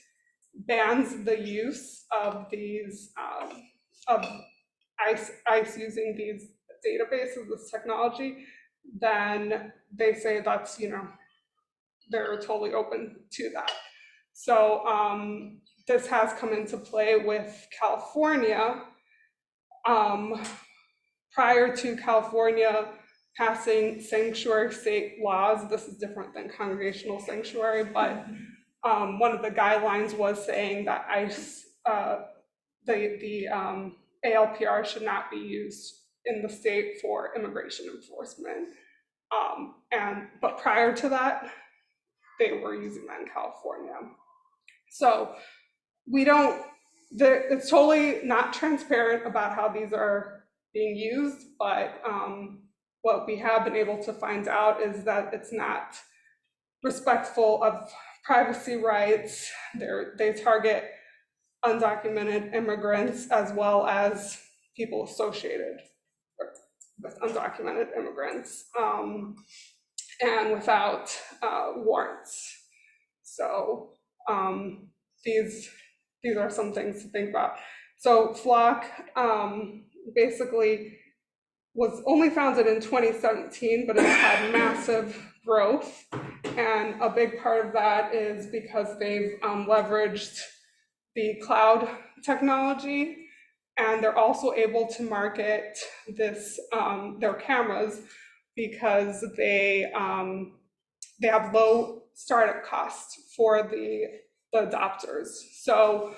bans the use of these, of ICE using these databases, this technology, then they say that's, they're totally open to that. So this has come into play with California. Prior to California passing sanctuary state laws, this is different than congregational sanctuary, but one of the guidelines was saying that ICE, the ALPR should not be used in the state for immigration enforcement. But prior to that, they were using that in California. So it's totally not transparent about how these are being used, but what we have been able to find out is that it's not respectful of privacy rights. They target undocumented immigrants as well as people associated with undocumented immigrants, and without warrants. So these are some things to think about. So Flock basically was only founded in 2017, but it's had massive growth. And a big part of that is because they've leveraged the cloud technology, and they're also able to market this, their cameras, because they have low startup costs for the adopters. So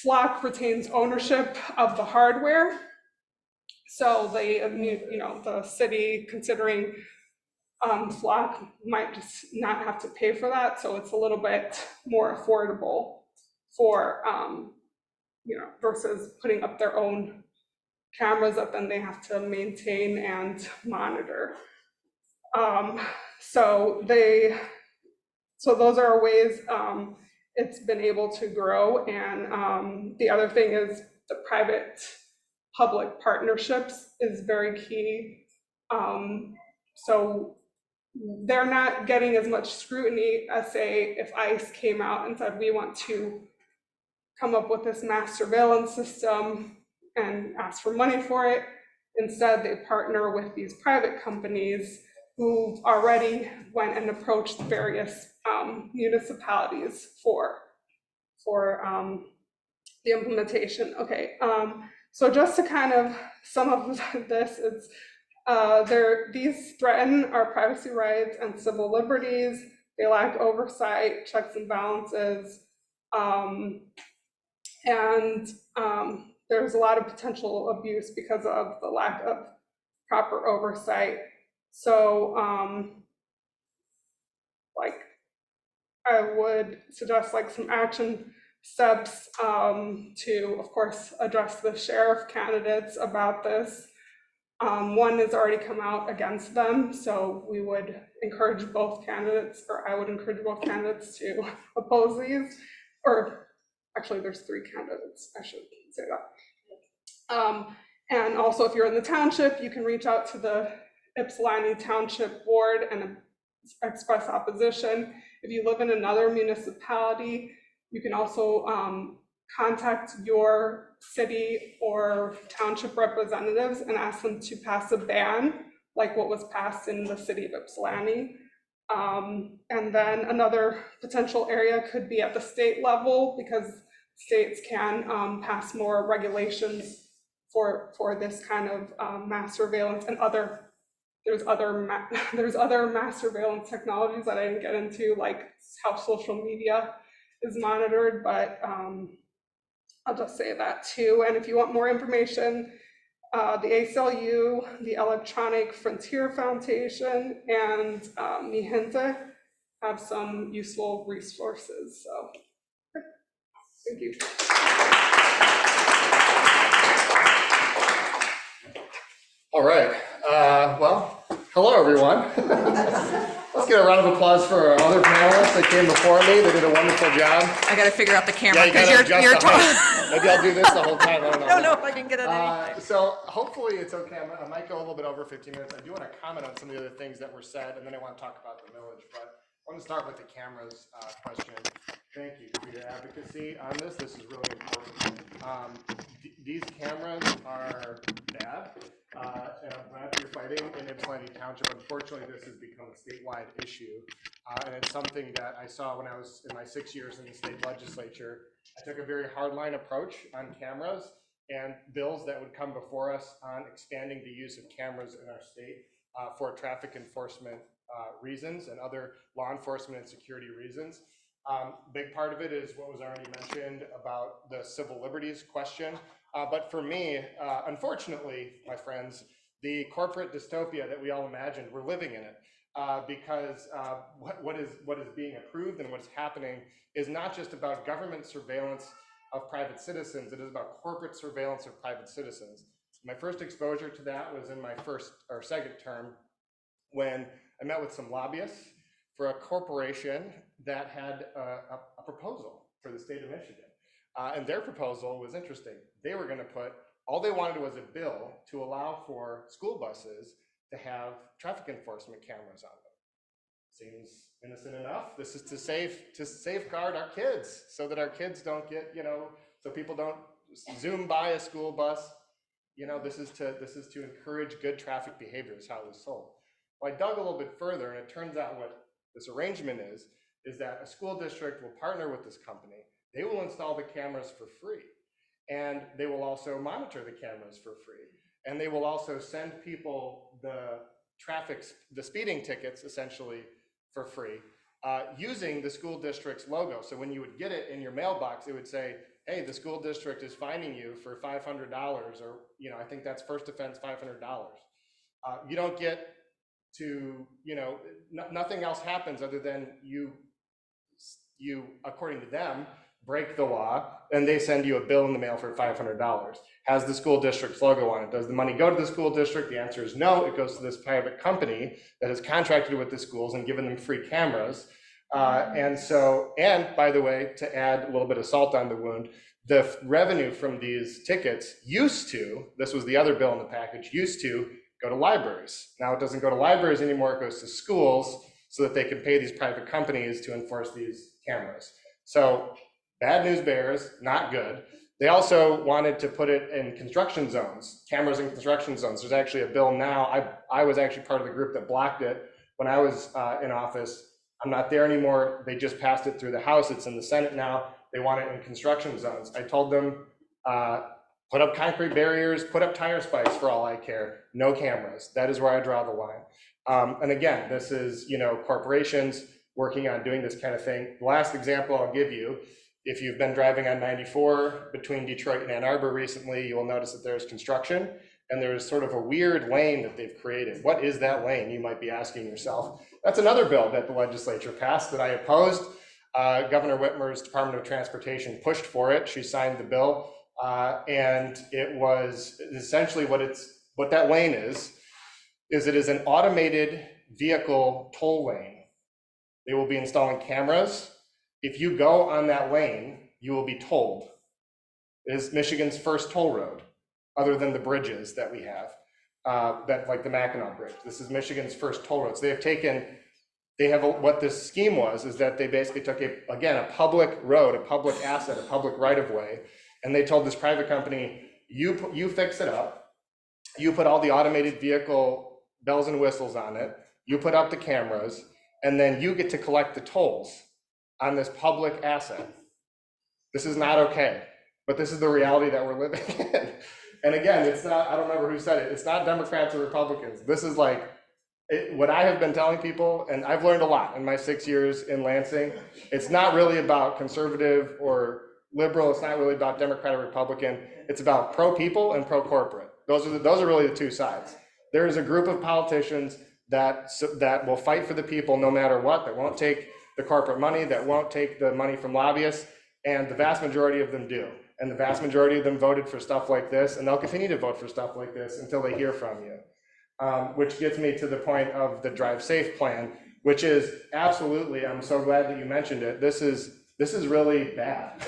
Flock retains ownership of the hardware. So the city, considering Flock, might just not have to pay for that. So it's a little bit more affordable for, versus putting up their own cameras that then they have to maintain and monitor. So those are ways it's been able to grow. And the other thing is the private-public partnerships is very key. So they're not getting as much scrutiny as, say, if ICE came out and said, we want to come up with this mass surveillance system and ask for money for it. Instead, they partner with these private companies who already went and approached various municipalities for the implementation. Okay, so just to kind of sum up this, it's these threaten our privacy rights and civil liberties. They lack oversight, checks and balances, And there's a lot of potential abuse because of the lack of proper oversight. So like I would suggest like some action steps to, of course, address the sheriff candidates about this. One has already come out against them, so we would encourage both candidates, or I would encourage both candidates to oppose these, or actually there's 3 candidates, I should say that. And also if you're in the township, you can reach out to the Ypsilanti Township Board and express opposition. If you live in another municipality, you can also contact your city or township representatives and ask them to pass a ban, like what was passed in the city of Ypsilanti. And then another potential area could be at the state level, because states can pass more regulations for this kind of mass surveillance and there's other mass surveillance technologies that I didn't get into, like how social media is monitored, but I'll just say that too. And if you want more information, the ACLU, the Electronic Frontier Foundation, and Mi Gente have some useful resources. So, thank you. All right. Well, hello, everyone. Let's get a round of applause for our other panelists that came before me. They did a wonderful job. I gotta figure out the camera, Yeah, because you gotta you're adjust the height. Maybe I'll do this the whole time. I don't know. I don't know if I can get it anytime. So hopefully it's okay. I might go a little bit over 15 minutes. I do want to comment on some of the other things that were said, and then I want to talk about the millage. But I want to start with the cameras question. Thank you for your advocacy on this. This is really important. These cameras are bad, and I'm glad you're fighting in Ypsilanti Township. Unfortunately, this has become a statewide issue, and it's something that I saw when I was in my 6 years in the state legislature. I took a very hardline approach on cameras and bills that would come before us on expanding the use of cameras in our state for traffic enforcement reasons and other law enforcement and security reasons. Big part of it is what was already mentioned about the civil liberties question. But for me, unfortunately, my friends, the corporate dystopia that we all imagined, we're living in it because what is being approved and what's happening is not just about government surveillance of private citizens, it is about corporate surveillance of private citizens. My first exposure to that was in my first or second term when I met with some lobbyists for a corporation that had a proposal for the state of Michigan. And their proposal was interesting. They were going to put, all they wanted was a bill to allow for school buses to have traffic enforcement cameras on them. Seems innocent enough. This is to safeguard our kids so that our kids don't get, so people don't zoom by a school bus. This is to encourage good traffic behavior is how it was sold. Well, I dug a little bit further, and it turns out what this arrangement is that a school district will partner with this company. They will install the cameras for free, and they will also monitor the cameras for free, and they will also send people the speeding tickets essentially for free using the school district's logo. So when you would get it in your mailbox, it would say, hey, the school district is fining you for $500, or I think that's first offense $500. You don't get to, nothing else happens other than you, according to them, break the law, and they send you a bill in the mail for $500. Has the school district's logo on it. Does the money go to the school district? The answer is no. It goes to this private company that has contracted with the schools and given them free cameras. And by the way, to add a little bit of salt on the wound, the revenue from these tickets used to, this was the other bill in the package, used to go to libraries. Now it doesn't go to libraries anymore, it goes to schools so that they can pay these private companies to enforce these cameras. So bad news bears, not good. They also wanted to put it in construction zones, cameras in construction zones. There's actually a bill now. I was actually part of the group that blocked it when I was in office. I'm not there anymore. They just passed it through the House. It's in the Senate now. They want it in construction zones. I told them, put up concrete barriers, put up tire spikes for all I care. No cameras. That is where I draw the line. And again, this is, corporations working on doing this kind of thing. The last example I'll give you If you've been driving on 94 between Detroit and Ann Arbor recently, you will notice that there's construction and there's sort of a weird lane that they've created. What is that lane? You might be asking yourself. That's another bill that the legislature passed that I opposed. Governor Whitmer's Department of Transportation pushed for it. She signed the bill, and it was essentially what that lane is it is an automated vehicle toll lane. They will be installing cameras. If you go on that lane, you will be tolled. It is Michigan's first toll road, other than the bridges that we have, that like the Mackinac Bridge. This is Michigan's first toll road. So what this scheme was is that they basically took a public road, a public asset, a public right of way, and they told this private company, you fix it up, you put all the automated vehicle bells and whistles on it, you put up the cameras, and then you get to collect the tolls on this public asset. This is not okay, but this is the reality that we're living in. And again, it's not, I don't remember who said it, it's not Democrats or Republicans. This is like, what I have been telling people, and I've learned a lot in my 6 years in Lansing, it's not really about conservative or liberal, it's not really about Democrat or Republican, it's about pro-people and pro-corporate. Those are really the two sides. There is a group of politicians that will fight for the people no matter what, that won't take the corporate money, that won't take the money from lobbyists, and the vast majority of them do. And the vast majority of them voted for stuff like this, and they'll continue to vote for stuff like this until they hear from you. Which gets me to the point of the Drive Safe plan, which is absolutely, I'm so glad that you mentioned it, this is really bad.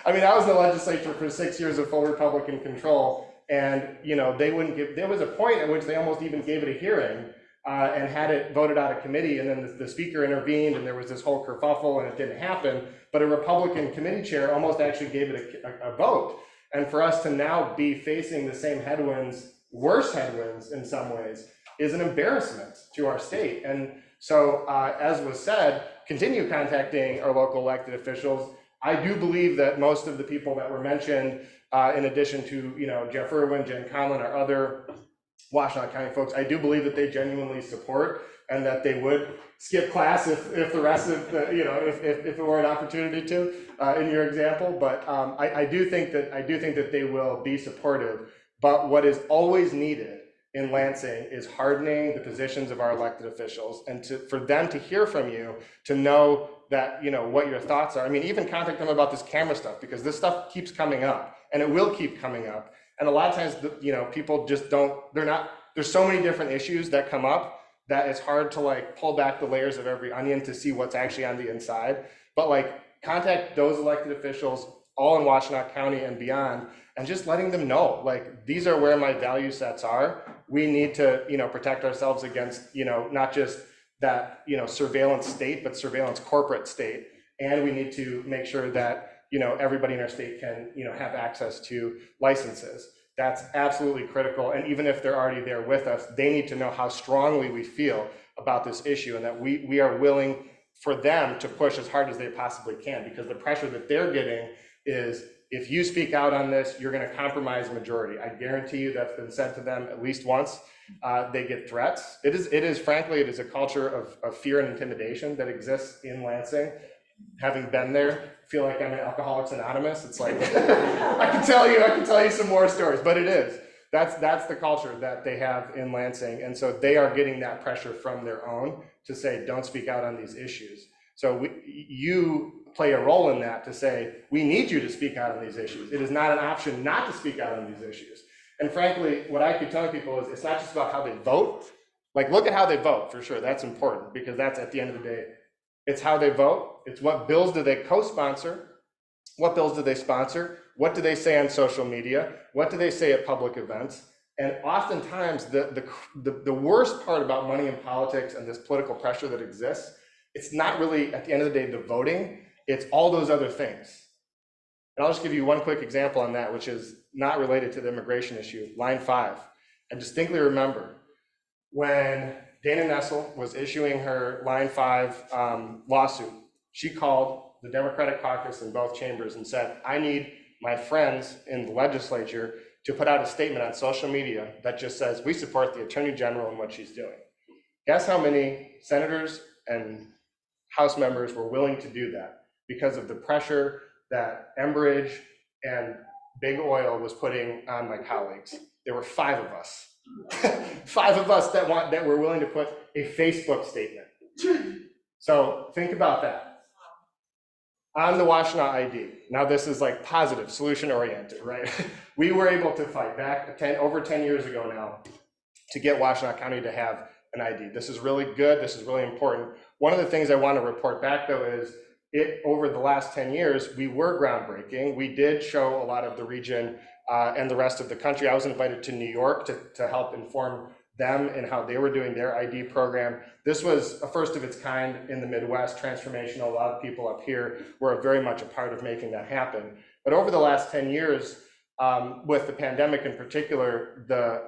I mean, I was in the legislature for 6 years of full Republican control, and they wouldn't give, there was a point at which they almost even gave it a hearing and had it voted out of committee, and then the speaker intervened, and there was this whole kerfuffle, and it didn't happen, but a Republican committee chair almost actually gave it a vote. And for us to now be facing the same headwinds, worse headwinds in some ways, is an embarrassment to our state. And so, as was said, continue contacting our local elected officials. I do believe that most of the people that were mentioned, in addition to Jeff Irwin, Jen Conlon, our other Washtenaw County folks, I do believe that they genuinely support and that they would skip class if the rest of the, if it were an opportunity to, in your example. But I do think that they will be supportive. But what is always needed in Lansing is hardening the positions of our elected officials, and for them to hear from you, to know that what your thoughts are. I mean, even contact them about this camera stuff, because this stuff keeps coming up, and it will keep coming up. And a lot of times, people just don't. There's so many different issues that come up that it's hard to pull back the layers of every onion to see what's actually on the inside. But contact those elected officials all in Washtenaw County and beyond, and just letting them know, these are where my value sets are. We need to, protect ourselves against, not just that, surveillance state, but surveillance corporate state. And we need to make sure that, everybody in our state can, have access to licenses. That's absolutely critical. And even if they're already there with us, they need to know how strongly we feel about this issue, and that we are willing for them to push as hard as they possibly can, because the pressure that they're getting is, if you speak out on this, you're going to compromise a majority. I guarantee you that's been said to them at least once. They get threats. It is frankly a culture of fear and intimidation that exists in Lansing. Having been there, I feel like I'm in Alcoholics Anonymous. It's like I can tell you some more stories, but it is. That's the culture that they have in Lansing, and so they are getting that pressure from their own to say, don't speak out on these issues. So you play a role in that to say, we need you to speak out on these issues. It is not an option not to speak out on these issues. And frankly, what I keep telling people is, it's not just about how they vote. Look at how they vote, for sure. That's important, because that's, at the end of the day, it's how they vote. It's what bills do they co-sponsor? What bills do they sponsor? What do they say on social media? What do they say at public events? And oftentimes, the worst part about money in politics and this political pressure that exists, it's not really, at the end of the day, the voting. It's all those other things. And I'll just give you one quick example on that, which is not related to the immigration issue. Line 5. I distinctly remember when Dana Nessel was issuing her Line 5 lawsuit, she called the Democratic caucus in both chambers and said, I need my friends in the legislature to put out a statement on social media that just says, we support the Attorney General and what she's doing. Guess how many senators and House members were willing to do that? Because of the pressure that Enbridge and Big Oil was putting on my colleagues. There were 5 of us. 5 of us that were willing to put a Facebook statement. So think about that. On the Washtenaw ID, now this is like positive, solution oriented, right? We were able to fight back over 10 years ago now to get Washtenaw County to have an ID. This is really good, this is really important. One of the things I want to report back though is over the last 10 years, we were groundbreaking. We did show a lot of the region and the rest of the country. I was invited to New York to help inform them and how they were doing their ID program. This was a first of its kind in the Midwest, transformational. A lot of people up here were very much a part of making that happen. But over the last 10 years, with the pandemic in particular, the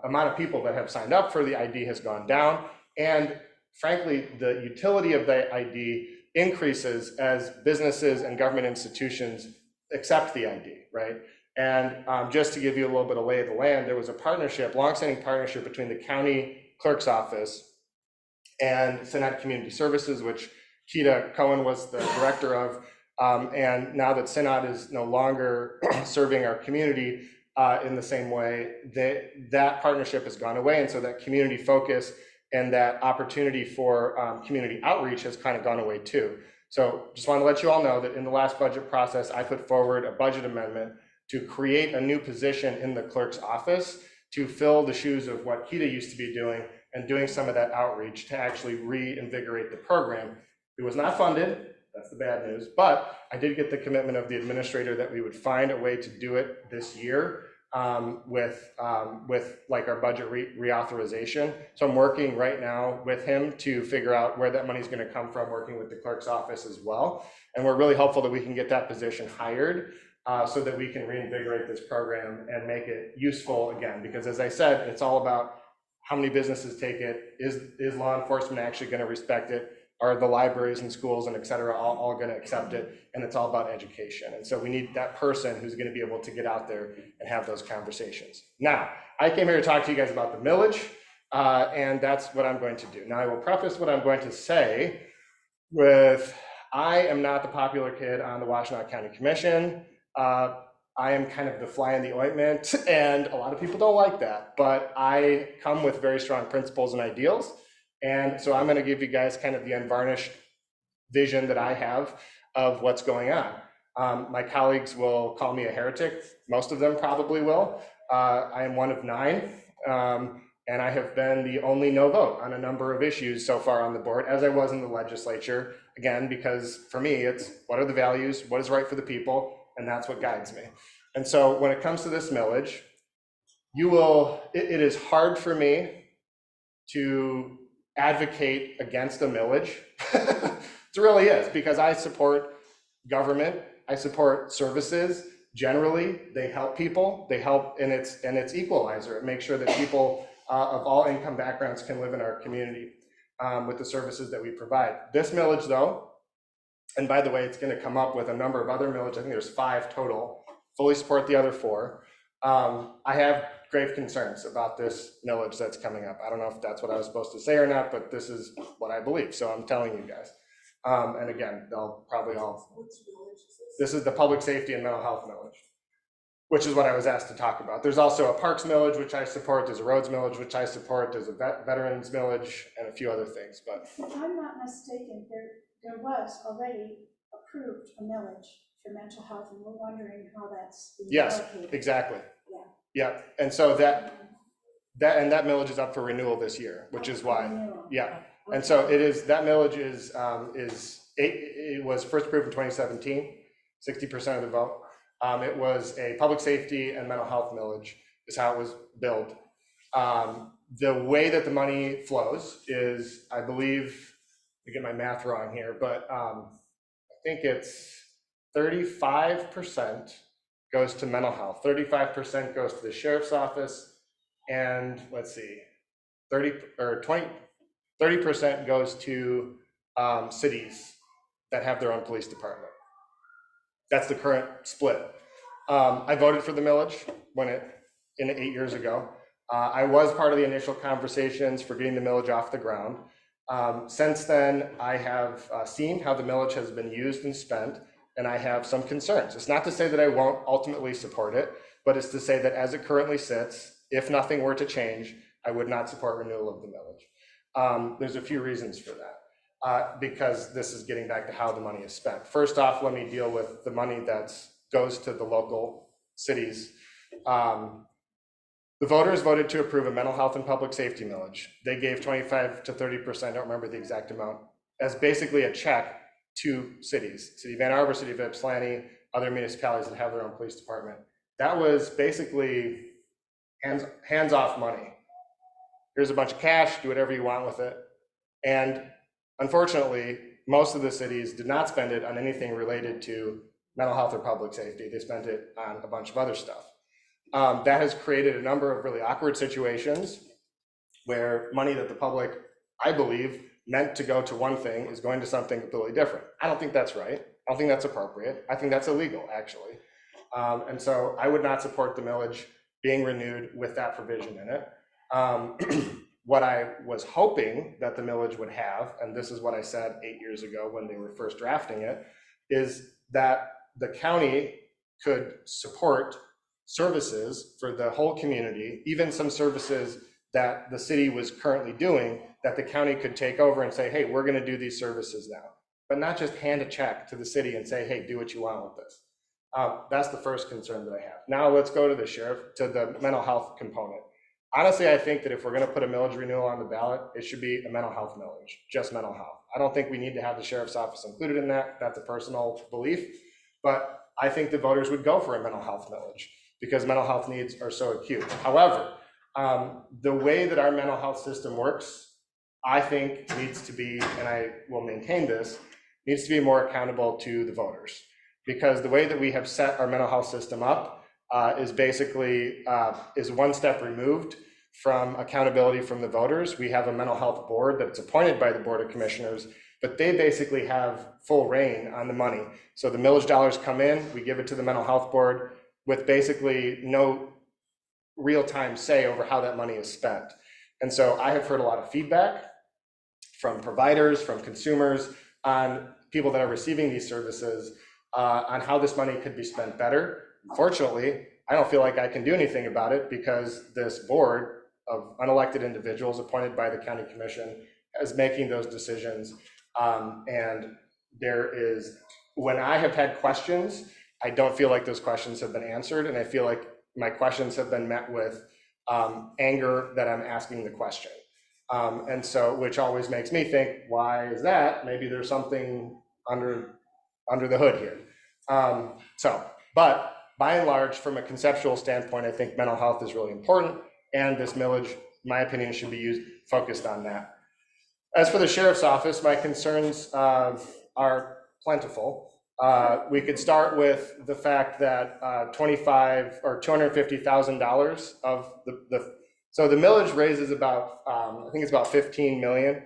amount of people that have signed up for the ID has gone down. And frankly, the utility of the ID increases as businesses and government institutions accept the ID, right? And just to give you a little bit of lay of the land, there was a partnership, longstanding partnership between the county clerk's office and Synod Community Services, which Keita Cohen was the director of. And now that Synod is no longer serving our community in the same way, that partnership has gone away. And so that community focus and that opportunity for community outreach has kind of gone away too. So just want to let you all know that in the last budget process, I put forward a budget amendment to create a new position in the clerk's office to fill the shoes of what Keita used to be doing and doing some of that outreach to actually reinvigorate the program. It was not funded, that's the bad news, but I did get the commitment of the administrator that we would find a way to do it this year with like our budget reauthorization. So I'm working right now with him to figure out where that money is going to come from, working with the clerk's office as well. And we're really hopeful that we can get that position hired so that we can reinvigorate this program and make it useful again. Because as I said, it's all about how many businesses take it. Is law enforcement actually going to respect it? Are the libraries and schools and et cetera all going to accept it? And it's all about education. And so we need that person who's going to be able to get out there and have those conversations. Now, I came here to talk to you guys about the millage, and that's what I'm going to do. Now, I will preface what I'm going to say with, I am not the popular kid on the Washtenaw County Commission. I am kind of the fly in the ointment, and a lot of people don't like that, but I come with very strong principles and ideals. And so I'm going to give you guys kind of the unvarnished vision that I have of what's going on. My colleagues will call me a heretic. Most of them probably will. I am one of 9, and I have been the only no vote on a number of issues so far on the board, as I was in the legislature, again, because for me, it's what are the values, what is right for the people, and that's what guides me. And so when it comes to this millage, it is hard for me to advocate against a millage. It really is, because I support government, I support services. Generally, they help people, they help, and it's equalizer. It makes sure that people of all income backgrounds can live in our community with the services that we provide. This millage though, and by the way, it's going to come up with a number of other millage. I think there's 5 total. Fully support the other 4. I have grave concerns about this millage that's coming up. I don't know if that's what I was supposed to say or not, but this is what I believe. So I'm telling you guys. And again, they'll probably all. This is the public safety and mental health millage, which is what I was asked to talk about. There's also a parks millage, which I support. There's a roads millage, which I support. There's a veterans millage and a few other things. But If I'm not mistaken, there was already approved a millage for mental health, and we're wondering how that's being allocated. Exactly. Yeah. Yeah, and so that millage is up for renewal this year, which is why. Renewal. Yeah, and so it is, that millage it was first approved in 2017, 60% of the vote. It was a public safety and mental health millage is how it was billed. The way that the money flows is, I believe, I get my math wrong here, but I think it's 35% goes to mental health, 35% goes to the sheriff's office, and let's see, 30% goes to cities that have their own police department. That's the current split. I voted for the millage in 8 years ago. I was part of the initial conversations for getting the millage off the ground. Since then, I have seen how the millage has been used and spent, and I have some concerns. It's not to say that I won't ultimately support it, but it's to say that as it currently sits, if nothing were to change, I would not support renewal of the millage. There's a few reasons for that, because this is getting back to how the money is spent. First off, let me deal with the money that goes to the local cities. The voters voted to approve a mental health and public safety millage. They gave 25 to 30%, I don't remember the exact amount, as basically a check to cities, City of Ann Arbor, City of Ypsilanti, other municipalities that have their own police department. That was basically hands-off money. Here's a bunch of cash, do whatever you want with it. And unfortunately, most of the cities did not spend it on anything related to mental health or public safety. They spent it on a bunch of other stuff. That has created a number of really awkward situations where money that the public, I believe, meant to go to one thing is going to something completely different. I don't think that's right. I don't think that's appropriate. I think that's illegal, actually. And so I would not support the millage being renewed with that provision in it. What I was hoping that the millage would have, and this is what I said 8 years ago when they were first drafting it, is that the county could support services for the whole community, even some services that the city was currently doing, that the county could take over and say, hey, we're going to do these services now, but not just hand a check to the city and say, hey, do what you want with this. That's the first concern that I have. Now let's go to the sheriff, to the mental health component. Honestly, I think that if we're going to put a millage renewal on the ballot, it should be a mental health millage, just mental health. I don't think we need to have the sheriff's office included in that. That's a personal belief, but I think the voters would go for a mental health millage because mental health needs are so acute. However, the way that our mental health system works, I think needs to be, and I will maintain this, needs to be more accountable to the voters. Because the way that we have set our mental health system up is basically is one step removed from accountability from the voters. We have a mental health board that's appointed by the Board of Commissioners, but they basically have full reign on the money. So the millage dollars come in, we give it to the mental health board with basically no real-time say over how that money is spent. And so I have heard a lot of feedback from providers, from consumers, on people that are receiving these services on how this money could be spent better. Unfortunately, I don't feel like I can do anything about it because this board of unelected individuals appointed by the county commission is making those decisions. And there is, when I have had questions, I don't feel like those questions have been answered. And I feel like my questions have been met with anger that I'm asking the question. And so, which always makes me think, why is that? Maybe there's something under the hood here. But by and large, from a conceptual standpoint, I think mental health is really important. And this millage, in my opinion, should be focused on that. As for the sheriff's office, my concerns are plentiful. We could start with the fact that $25,000 or $250,000 of so the millage raises about, I think it's about 15 million.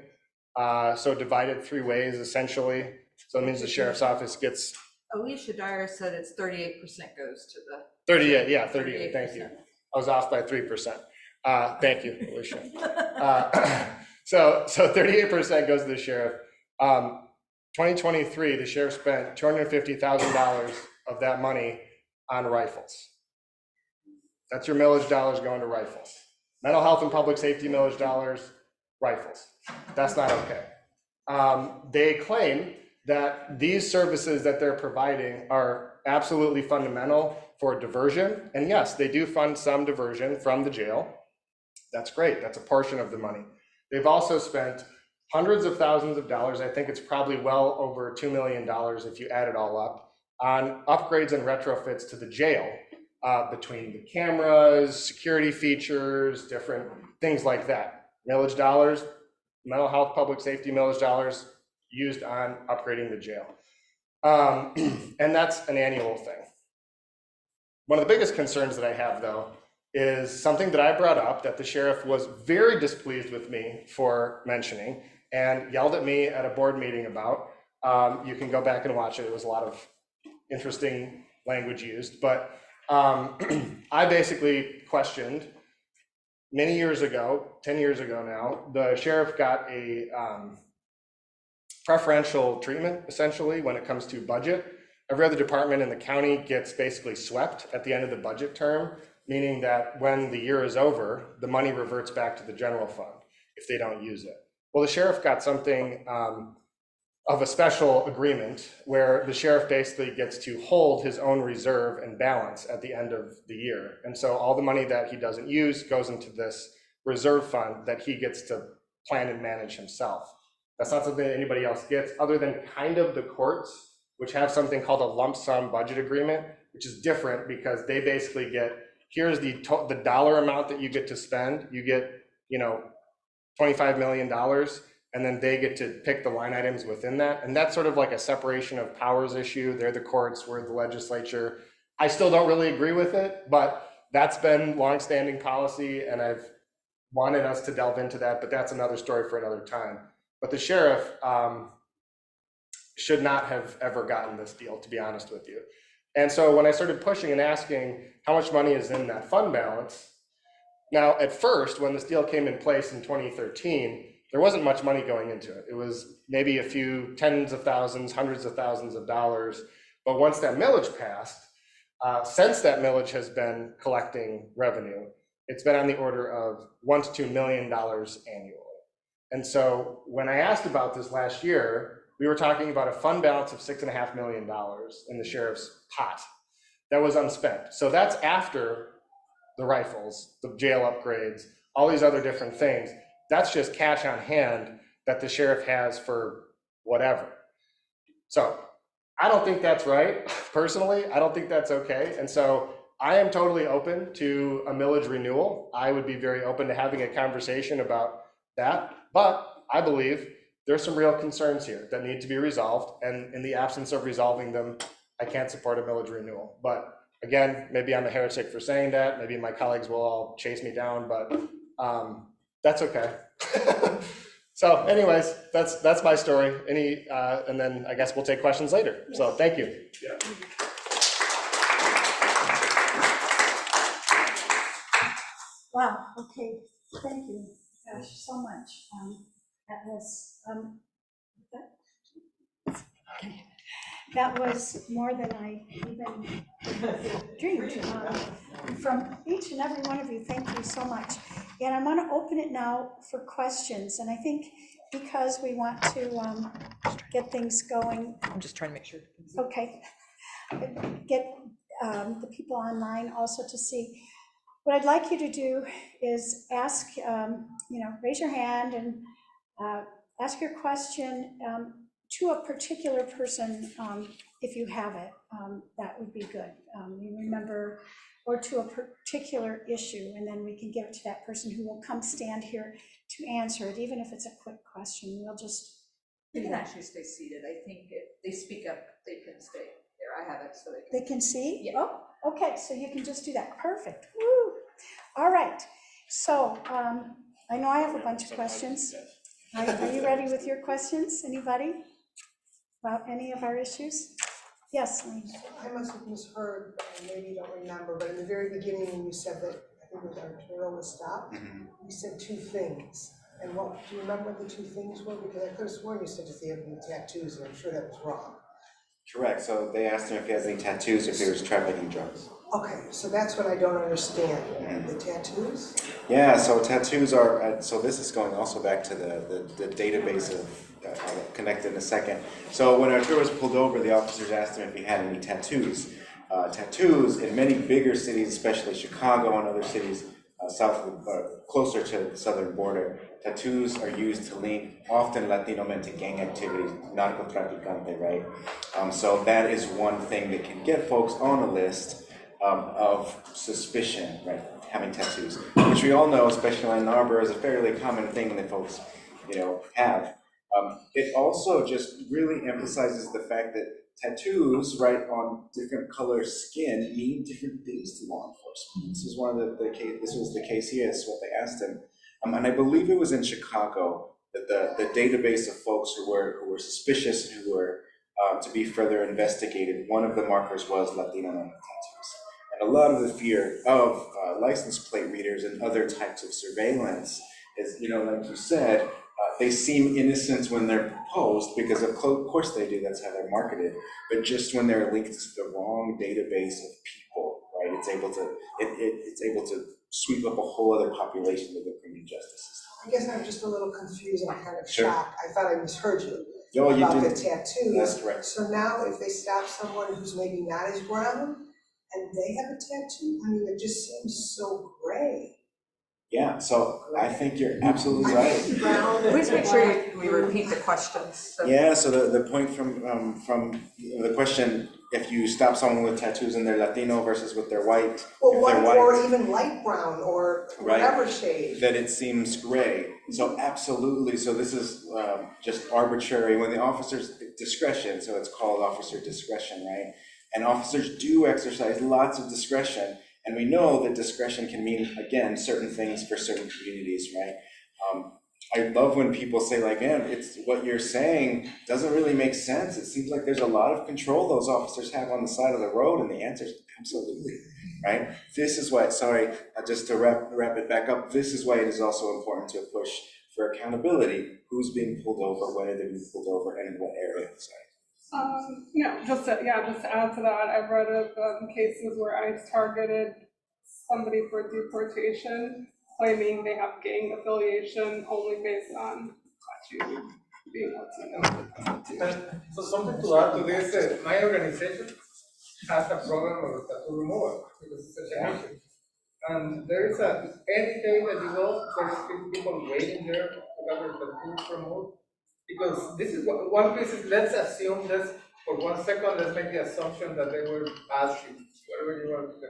So divided 3 ways, essentially. So it means the sheriff's office gets. Alicia Dyer said it's 38% goes to the. 38, yeah, 38, thank you. I was off by 3%. Thank you, Alicia. So 38% goes to the sheriff. 2023, the sheriff spent $250,000 of that money on rifles. That's your millage dollars going to rifles. Mental health and public safety millage dollars, rifles. That's not okay. They claim that these services that they're providing are absolutely fundamental for diversion. And yes, they do fund some diversion from the jail. That's great. That's a portion of the money. They've also spent hundreds of thousands of dollars. I think it's probably well over $2 million if you add it all up, on upgrades and retrofits to the jail, between the cameras, security features, different things like that. Millage dollars, mental health, public safety millage dollars used on upgrading the jail. And that's an annual thing. One of the biggest concerns that I have, though, is something that I brought up that the sheriff was very displeased with me for mentioning and yelled at me at a board meeting about. You can go back and watch it. It was a lot of interesting language used, but I basically questioned many years ago, 10 years ago now, the sheriff got a preferential treatment, essentially, when it comes to budget Every other department in the county gets basically swept at the end of the budget term, meaning that when the year is over, the money reverts back to the general fund if they don't use it. Well, the sheriff got something of a special agreement where the sheriff basically gets to hold his own reserve and balance at the end of the year. And so all the money that he doesn't use goes into this reserve fund that he gets to plan and manage himself. That's not something that anybody else gets, other than kind of the courts, which have something called a lump sum budget agreement, which is different because they basically get, here's the dollar amount that you get to spend. You get, $25 million, and then they get to pick the line items within that. And that's sort of like a separation of powers issue. They're the courts, we're the legislature. I still don't really agree with it, but that's been longstanding policy, and I've wanted us to delve into that, but that's another story for another time. But the sheriff should not have ever gotten this deal, to be honest with you. And so when I started pushing and asking how much money is in that fund balance, now at first, when this deal came in place in 2013, there wasn't much money going into it. It was maybe a few tens of thousands, hundreds of thousands of dollars. But once that millage passed, since that millage has been collecting revenue, it's been on the order of $1 to $2 million annually. And so when I asked about this last year, we were talking about a fund balance of $6.5 million in the sheriff's pot that was unspent. So that's after the rifles, the jail upgrades, all these other different things. That's just cash on hand that the sheriff has for whatever. So I don't think that's right. Personally, I don't think that's okay. And so I am totally open to a millage renewal. I would be very open to having a conversation about that. But I believe there's some real concerns here that need to be resolved. And in the absence of resolving them, I can't support a millage renewal. But again, maybe I'm a heretic for saying that. Maybe my colleagues will all chase me down, but that's okay. So anyways, that's my story. And then I guess we'll take questions later. So thank you. Yeah. Wow, okay, thank you, gosh, so much. That was more than I even dreamed. From each and every one of you, thank you so much. And I want to open it now for questions. And I think because we want to get things going. I'm just trying to make sure. Okay. Get the people online also to see. What I'd like you to do is ask, raise your hand and ask your question to a particular person, if you have it, that would be good. You remember, or to a particular issue, and then we can give it to that person who will come stand here to answer it, even if it's a quick question. We'll just. They can actually stay seated. I think if they speak up, they can stay there. I have it so they can see? Yeah. Oh, okay, so you can just do that. Perfect. Woo. All right. So I know I have a bunch of questions. Are you ready with your questions? Anybody? About any of our issues? Yes, Lane. I must have misheard, and maybe you don't remember, but in the very beginning when you said that, I think it was Arturo was stopped, you said two things. And do you remember what the two things were? Because I could have sworn you said just they have any tattoos, and I'm sure that was wrong. Correct. So they asked him if he has any tattoos, if he was trafficking drugs. Okay, so that's what I don't understand. The tattoos? Yeah, so tattoos are, so this is going also back to the database of, I'll connect in a second. So when Arturo was pulled over, the officers asked him if he had any tattoos. Tattoos in many bigger cities, especially Chicago and other cities closer to the southern border, tattoos are used to link often Latino men to gang activities, narcotraficante, right? So that is one thing that can get folks on a list of suspicion, right? Having tattoos, which we all know, especially in Ann Arbor, is a fairly common thing that folks, have. It also just really emphasizes the fact that tattoos, right, on different color skin mean different things to law enforcement. This is one of this was the case here. This is what they asked him, and I believe it was in Chicago that the database of folks who were suspicious, who were to be further investigated. One of the markers was Latino men with tattoos, and a lot of the fear of license plate readers and other types of surveillance is, like you said, they seem innocent when they're proposed, because of course they do, that's how they're marketed, but just when they're linked to the wrong database of people, right, it's able to sweep up a whole other population of the criminal justice system. I guess I'm just a little confused and kind of Sure. shocked. I thought I misheard you No, you about the didn't. tattoos. That's correct. So now if they stop someone who's maybe not as brown and they have a tattoo, I mean, it just seems so gray. Yeah, so I think you're absolutely right. Please make sure we repeat the questions. So- Yeah, so the point from the question, if you stop someone with tattoos and they're Latino versus with their white, Well, if white they're white, or even light brown or Right. whatever shade. that it seems gray. So absolutely, so this is just arbitrary when the officer's discretion, so it's called officer discretion, right? And officers do exercise lots of discretion, and we know that discretion can mean, again, certain things for certain communities, right? I love when people say like, man, it's what you're saying doesn't really make sense. It seems like there's a lot of control those officers have on the side of the road, and the answer is absolutely, right? This is why, sorry, just to wrap it back up, this is why it is also important to push for accountability. Who's being pulled over, when are they being pulled over, and in what area? Just to add to that, I've read of cases where ICE targeted somebody for deportation, claiming they have gang affiliation only based on tattoo, being Latino. And so something to add to this, my organization has a program of tattoo removal because it's such an issue. And there is any day that you go, there's people waiting there to have their tattoos removed. Because this is one piece is, let's assume this for 1 second, let's make the assumption that they were asking, whatever you want to say.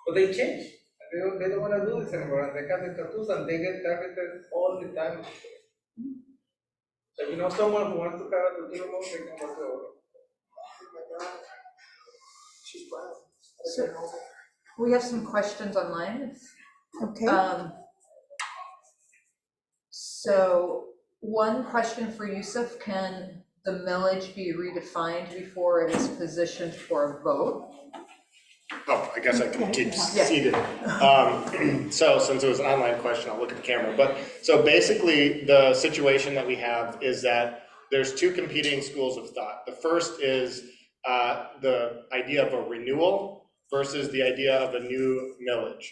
But they change. They don't want to do this anymore, and they have the tattoos and they get targeted all the time. So if you know someone who wants to have a tattoo removed, they can go to. She's brown. So- We have some questions online. Okay. So one question for Yusuf, can the millage be redefined before it is positioned for a vote? Oh, I guess I can keep Yeah. seated. So since it was an online question, I'll look at the camera. But so basically, the situation that we have is that there's two competing schools of thought. The first is the idea of a renewal versus the idea of a new millage.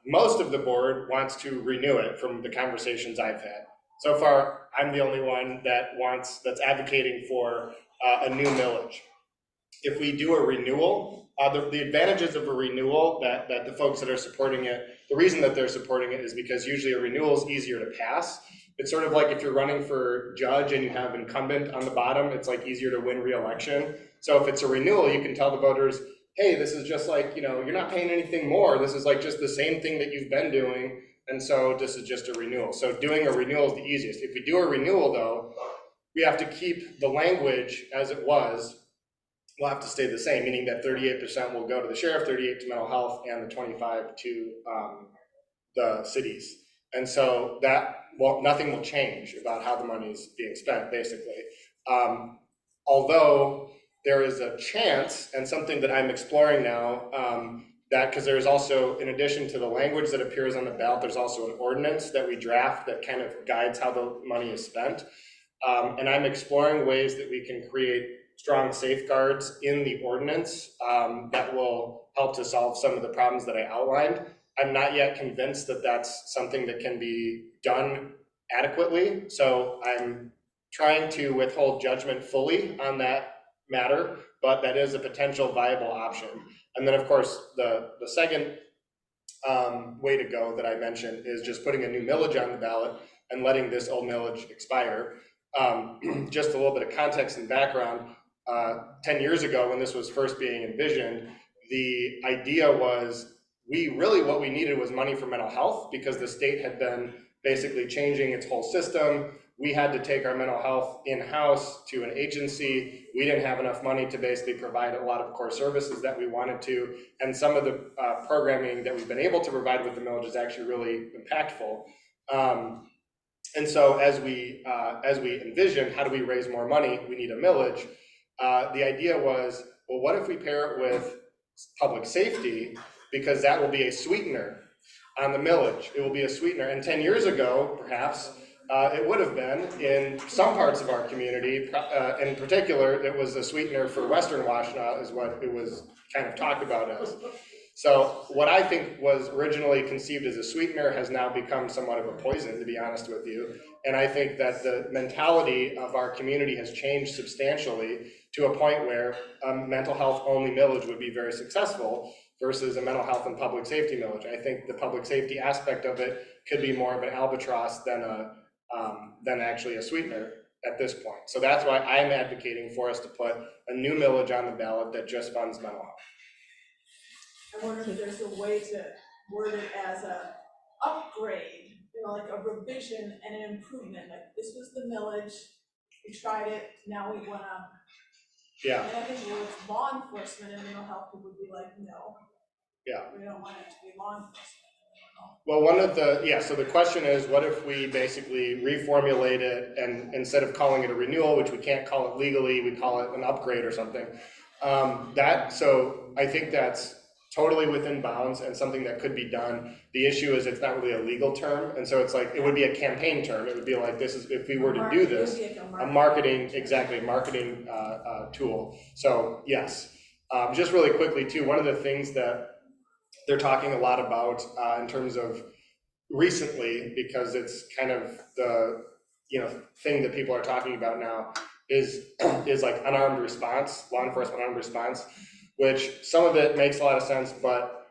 Most of the board wants to renew it from the conversations I've had. So far, I'm the only one that's advocating for a new millage. If we do a renewal, the advantages of a renewal that the folks that are supporting it, the reason that they're supporting it is because usually a renewal is easier to pass. It's sort of like if you're running for judge and you have incumbent on the bottom, it's like easier to win re-election. So if it's a renewal, you can tell the voters, hey, this is just like, you're not paying anything more. This is like just the same thing that you've been doing. And so this is just a renewal. So doing a renewal is the easiest. If we do a renewal though, we have to keep the language as it was. Will have to stay the same, meaning that 38% will go to the sheriff, 38 to mental health, and the 25 to the cities. And so nothing will change about how the money is being spent, basically. Although there is a chance, and something that I'm exploring now, that because there's also, in addition to the language that appears on the ballot, there's also an ordinance that we draft that kind of guides how the money is spent. And I'm exploring ways that we can create strong safeguards in the ordinance that will help to solve some of the problems that I outlined. I'm not yet convinced that that's something that can be done adequately. So I'm trying to withhold judgment fully on that matter, but that is a potential viable option. And then of course, the second way to go that I mentioned is just putting a new millage on the ballot and letting this old millage expire. Just a little bit of context and background. 10 years ago when this was first being envisioned, the idea was what we needed was money for mental health because the state had been basically changing its whole system. We had to take our mental health in-house to an agency. We didn't have enough money to basically provide a lot of core services that we wanted to. And some of the programming that we've been able to provide with the millage is actually really impactful. And so as we envision, how do we raise more money? We need a millage. The idea was, well, what if we pair it with public safety? Because that will be a sweetener on the millage. It will be a sweetener. And 10 years ago, perhaps, it would have been in some parts of our community. In particular, it was a sweetener for Western Washtenaw is what it was kind of talked about as. So what I think was originally conceived as a sweetener has now become somewhat of a poison, to be honest with you. And I think that the mentality of our community has changed substantially to a point where a mental health only millage would be very successful versus a mental health and public safety millage. I think the public safety aspect of it could be more of an albatross than actually a sweetener at this point. So that's why I'm advocating for us to put a new millage on the ballot that just funds mental health. I wonder if there's a way to word it as a upgrade, like a revision and an improvement, like this was the millage, we tried it, now we wanna. Yeah. And I think with law enforcement and mental health, people would be like, no. Yeah. We don't want it to be law enforcement. Well, so the question is, what if we basically reformulate it and instead of calling it a renewal, which we can't call it legally, we call it an upgrade or something. So I think that's totally within bounds and something that could be done. The issue is it's not really a legal term. And so it's like, it would be a campaign term. It would be like, this is, if we were to do this, a marketing tool. So yes, just really quickly too, one of the things that they're talking a lot about in terms of recently, because it's kind of the thing that people are talking about now is like unarmed response, law enforcement unarmed response, which some of it makes a lot of sense, but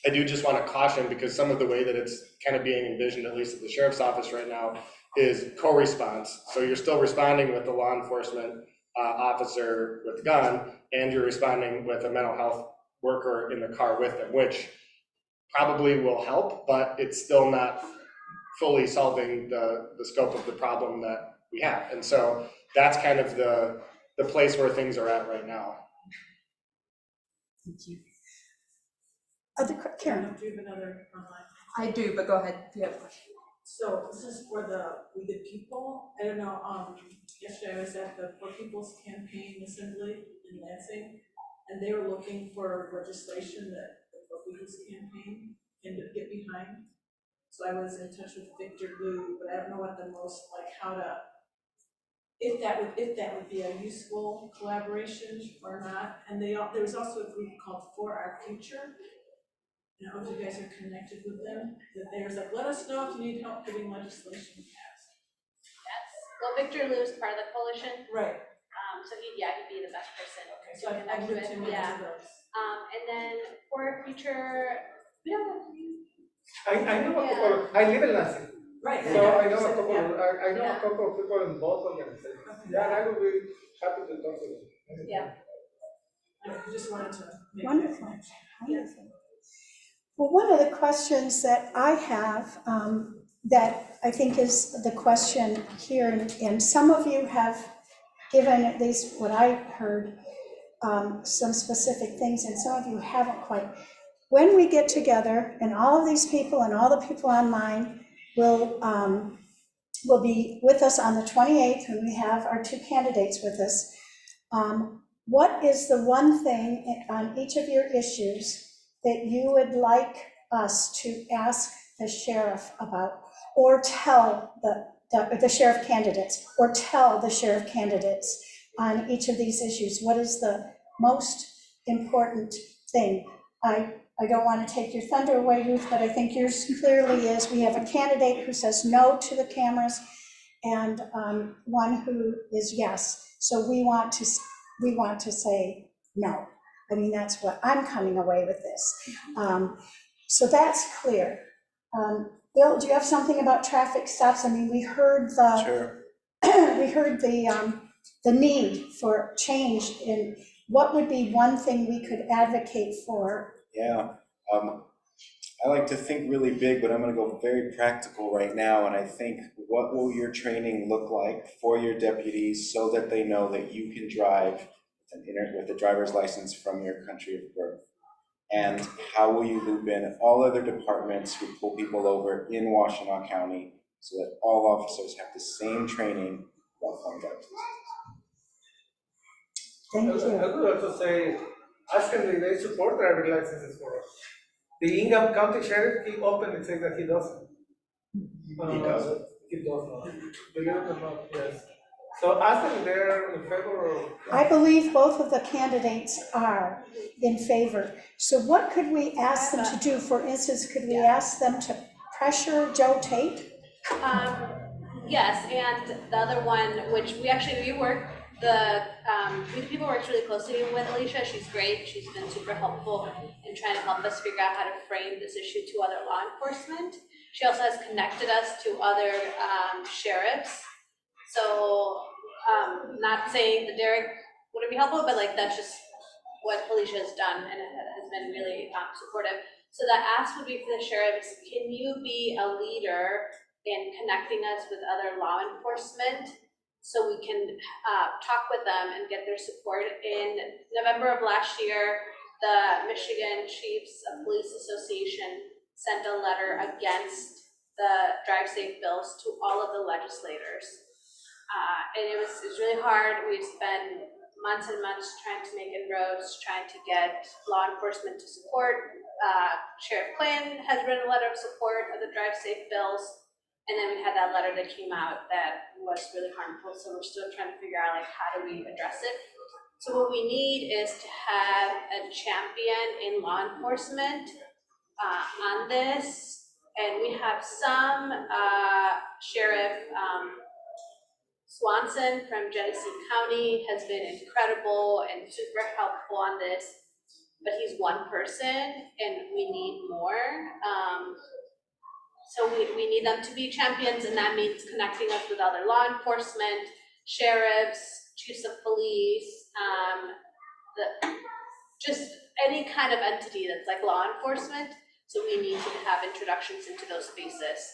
I do just want to caution because some of the way that it's kind of being envisioned, at least at the sheriff's office right now, is co-response. So you're still responding with the law enforcement officer with the gun, and you're responding with a mental health worker in the car with them, which probably will help, but it's still not fully solving the scope of the problem that we have. And so that's kind of the place where things are at right now. Thank you. Karen. Do you have another online? I do, but go ahead if you have a question. So this is for the We the People. I don't know, yesterday I was at the For People's Campaign Assembly in Lansing, and they were looking for legislation that the For People's Campaign can get behind. So I was in touch with Victor Liu, but I don't know what the most, like how to, if that would be a useful collaboration or not. And there was also a group called For Our Future. I don't know if you guys are connected with them, that they was like, let us know if you need help getting legislation passed. Yes, well, Victor Liu is part of the coalition, Right. so he'd be the best person. Okay, so I looked him into those. And then for future, we don't have to use. I know a couple, I live in Lansing. Right. So I know a couple, I know a couple of people in both organizations. Yeah, and I would be happy to talk to them. Yeah. I just wanted to make that Wonderful. connection. Wonderful. Well, one of the questions that I have that I think is the question here, and some of you have given, at least what I heard, some specific things, and some of you haven't quite. When we get together, and all of these people and all the people online will be with us on the 28th, when we have our two candidates with us, what is the one thing on each of your issues that you would like us to ask the sheriff about, or tell the sheriff candidates, or tell the sheriff candidates on each of these issues? What is the most important thing? I don't want to take your thunder away, Ruth, but I think yours clearly is. We have a candidate who says no to the cameras and one who is yes. So we want to say no. I mean, that's what I'm coming away with this. So that's clear. Bill, do you have something about traffic stops? I mean, we heard Sure. we heard the need for change in what would be one thing we could advocate for. Yeah, I like to think really big, but I'm going to go very practical right now. And I think, what will your training look like for your deputies so that they know that you can drive with a driver's license from your country of birth? And how will you loop in all other departments who pull people over in Washtenaw County so that all officers have the same training about phone driver's licenses? Thank you. I would also say, ask them if they support driver's licenses for us. The Ingham County Sheriff, he openly said that he doesn't. He doesn't? He does not. Believe it or not, yes. So ask him there in favor of. I believe both of the candidates are in favor. So what could we ask them to do? For instance, could we ask them to pressure Joe Tate? Yes, and the other one, which we work, We the People works really closely with Alicia. She's great. She's been super helpful in trying to help us figure out how to frame this issue to other law enforcement. She also has connected us to other sheriffs. So, not saying that Derek wouldn't be helpful, but like that's just what Alicia has done, and it has been really supportive. So the ask would be for the sheriffs, can you be a leader in connecting us with other law enforcement so we can talk with them and get their support? In November of last year, the Michigan Chiefs of Police Association sent a letter against the drive safe bills to all of the legislators. And it was really hard. We spent months and months trying to make inroads, trying to get law enforcement to support. Sheriff Quinn has written a letter of support of the drive safe bills. And then we had that letter that came out that was really harmful. So we're still trying to figure out like how do we address it. So what we need is to have a champion in law enforcement on this. And we have some Sheriff Swanson from Genesee County has been incredible and super helpful on this, but he's one person and we need more. So we need them to be champions, and that means connecting us with other law enforcement, sheriffs, chiefs of police, just any kind of entity that's like law enforcement. So we need to have introductions into those spaces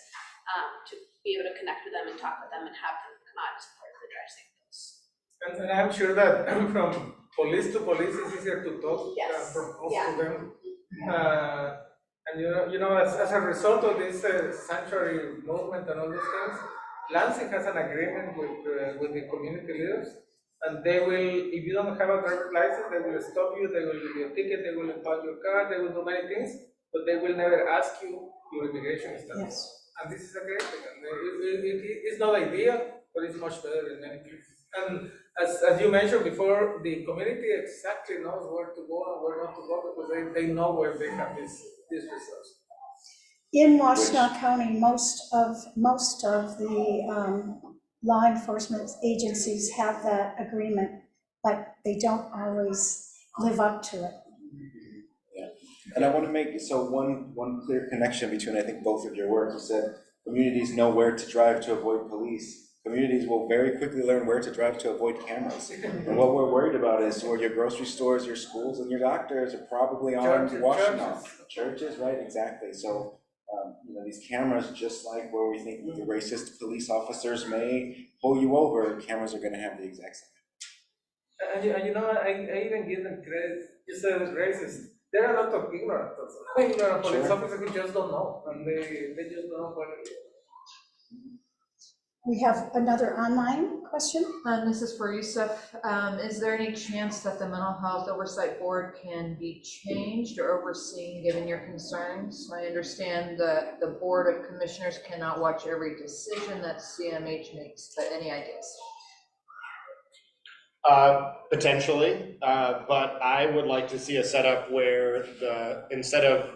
to be able to connect with them and talk with them and have them come out and support the drive safe bills. And I'm sure that from police to police it's easier to talk Yes. from us Yeah. to them. And as a result of this sanctuary movement and all those things, Lansing has an agreement with the community leaders, and they will, if you don't have a driver's license, they will stop you, they will give you a ticket, they will impound your car, they will do many things, but they will never ask you your immigration status. Yes. And this is a great thing. And it's not ideal, but it's much better in many cases. And as you mentioned before, the community exactly knows where to go and where not to go because they know where they have this resource. In Washtenaw County, most of the law enforcement agencies have that agreement, but they don't always live up to it. Yeah, and I want to make, so one clear connection between, I think, both of your work. You said communities know where to drive to avoid police. Communities will very quickly learn where to drive to avoid cameras. And what we're worried about is where your grocery stores, your schools, and your doctors are probably on Washtenaw. Churches, right, exactly. So, these cameras, just like where we think the racist police officers may pull you over, cameras are going to have the exact same. And I even give them credit. You said racist. There are a lot of ignorant police officers who just don't know, and they just don't know what it is. We have another online question. This is for Yusuf. Is there any chance that the Mental Health Oversight Board can be changed or overseen given your concerns? I understand that the Board of Commissioners cannot watch every decision that CMH makes, but any ideas? Potentially, but I would like to see a setup where instead of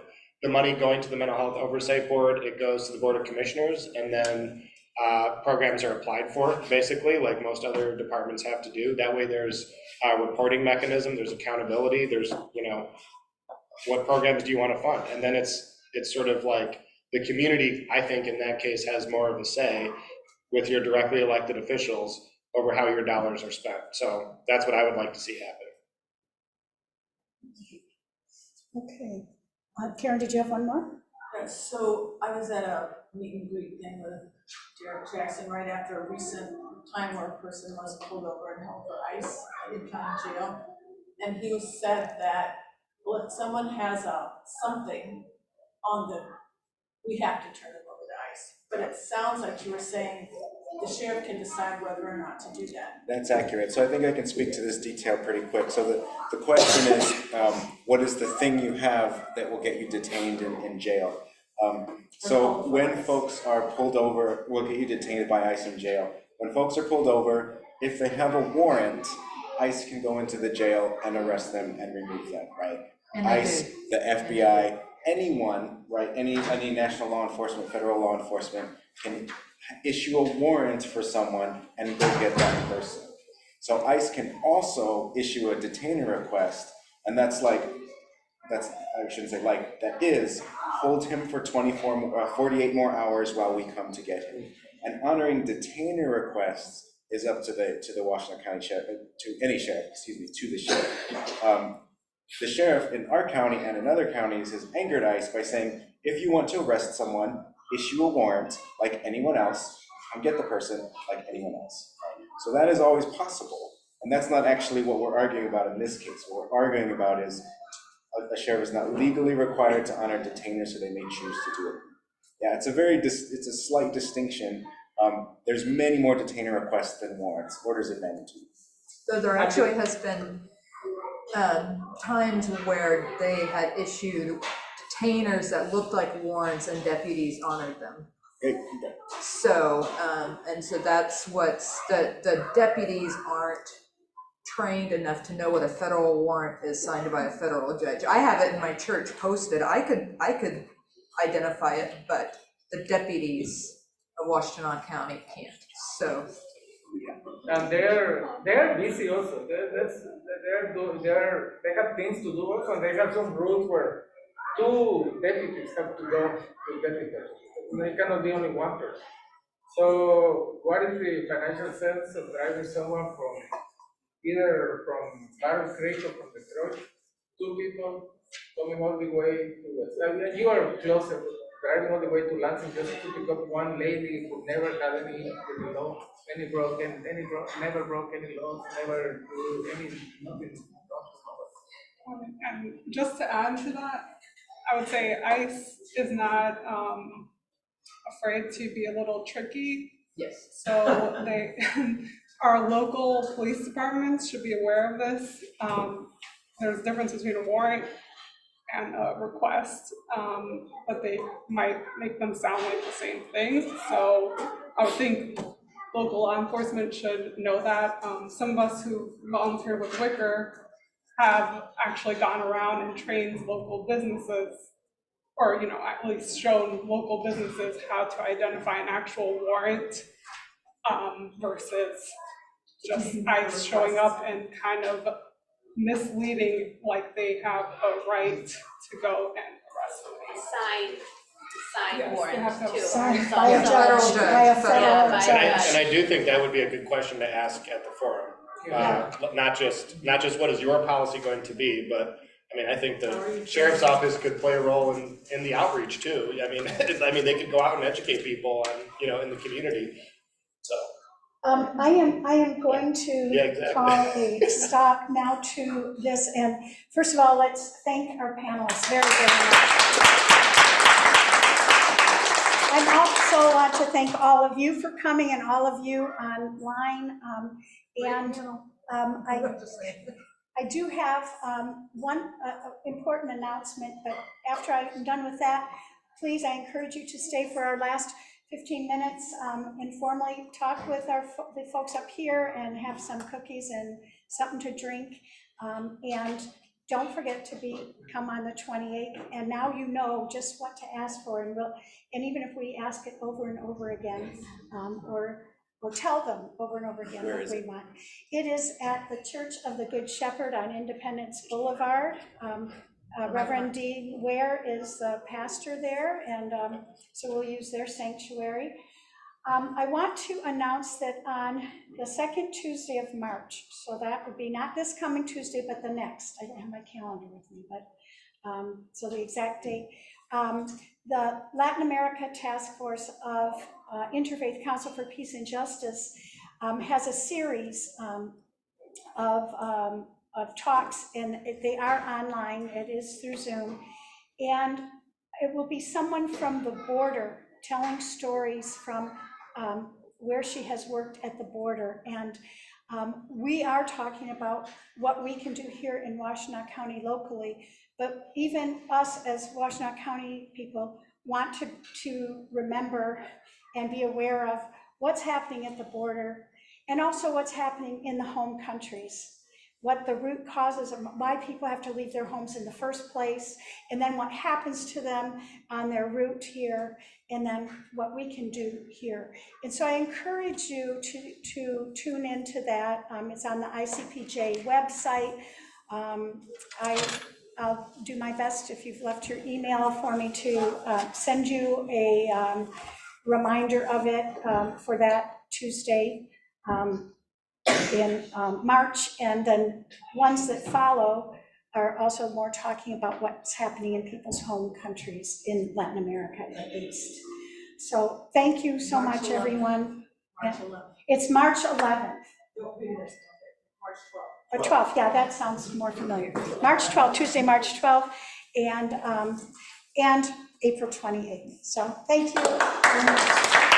the money going to the Mental Health Oversight Board, it goes to the Board of Commissioners, and then programs are applied for, basically, like most other departments have to do. That way there's a reporting mechanism, there's accountability, there's, what programs do you want to fund? And then it's sort of like the community, I think, in that case, has more of a say with your directly elected officials over how your dollars are spent. So that's what I would like to see happen. Okay. Karen, did you have one more? So I was at a meet and greet thing with Derek Jackson right after a recent time where a person was pulled over and held for ICE in county jail. And he said that, well, if someone has something on them, we have to turn them over to ICE. But it sounds like you were saying the sheriff can decide whether or not to do that. That's accurate. So I think I can speak to this detail pretty quick. So the question is, what is the thing you have that will get you detained in jail? So when folks are pulled over, we'll get you detained by ICE in jail. When folks are pulled over, if they have a warrant, ICE can go into the jail and arrest them and remove them, right? And they ICE, do. the FBI, anyone, right, any national law enforcement, federal law enforcement can issue a warrant for someone and go get that person. So ICE can also issue a detainer request, and that's, I shouldn't say like, that is, hold him for 48 more hours while we come to get him. And honoring detainer requests is up to the Washtenaw County Sheriff, to any sheriff, to the sheriff. The sheriff in our county and in other counties has angered ICE by saying, if you want to arrest someone, issue a warrant like anyone else, and get the person like anyone else. So that is always possible. And that's not actually what we're arguing about in this case. What we're arguing about is a sheriff is not legally required to honor detainers, so they may choose to do it. Yeah, it's a slight distinction. There's many more detainer requests than warrants, orders of magnitude. So there actually has been times where they had issued detainers that looked like warrants and deputies honored them. So, and so that's what's, the deputies aren't trained enough to know what a federal warrant is signed by a federal judge. I have it in my church posted. I could identify it, but the deputies of Washtenaw County can't. So. And they're busy also. They have things to do also, and they have some rules where 2 deputies have to go to get the person. They cannot be only one person. So what is the financial sense of driving someone from either from Battle Creek or from Detroit? 2 people coming all the way to you are closer, driving all the way to Lansing just to pick up one lady who never had any law, never broke any laws, never do nothing wrong. And just to add to that, I would say ICE is not afraid to be a little tricky. Yes. So our local police departments should be aware of this. There's a difference between a warrant and a request, but they might make them sound like the same thing. So I would think local law enforcement should know that. Some of us who volunteer with Wicker have actually gone around and trained local businesses, or at least shown local businesses how to identify an actual warrant versus just ICE showing up and kind of misleading, like they have a right to go and arrest somebody. Signed Yes, they warrant have to have too. Signed So- by a Federal judge, judge, by a federal federal judge. judge. And I do think that would be a good question to ask at the forum. Not just what is your policy going to be, but I mean, I think the sheriff's office could play a role in the outreach too. I mean, they could go out and educate people on, in the community. So. I am going to Yeah, exactly. call a stop now to this, and first of all, let's thank our panelists very, very much. I'd also want to thank all of you for coming and all of you online, I do have one important announcement, but after I'm done with that, please, I encourage you to stay for our last 15 minutes, informally talk with the folks up here and have some cookies and something to drink. And don't forget to come on the 28th. And now you know just what to ask for. And even if we ask it over and over again, or tell them over and over again what we want. It is at the Church of the Good Shepherd on Independence Boulevard. Reverend Dean Ware is the pastor there, and so we'll use their sanctuary. I want to announce that on the second Tuesday of March, so that would be not this coming Tuesday, but the next. I don't have my calendar with me, but so the exact date. The Latin America Task Force of Interfaith Council for Peace and Justice has a series of talks, and they are online. It is through Zoom, and it will be someone from the border telling stories from where she has worked at the border. And we are talking about what we can do here in Washtenaw County locally, but even us as Washtenaw County people, want to remember and be aware of what's happening at the border, and also what's happening in the home countries, what the root causes of why people have to leave their homes in the first place, and then what happens to them on their route here, and then what we can do here. And so I encourage you to tune into that. It's on the ICPJ website. I'll do my best, if you've left your email for me, to send you a reminder of it for that Tuesday in March. And then ones that follow are also more talking about what's happening in people's home countries, in Latin America at least. So thank you so March much, 11th. everyone. March 11th. It's March 11th. No, maybe that's March 12th. Or 12th, yeah, that sounds more familiar. March 12th, Tuesday, March 12th, and April 28th. So thank you very much.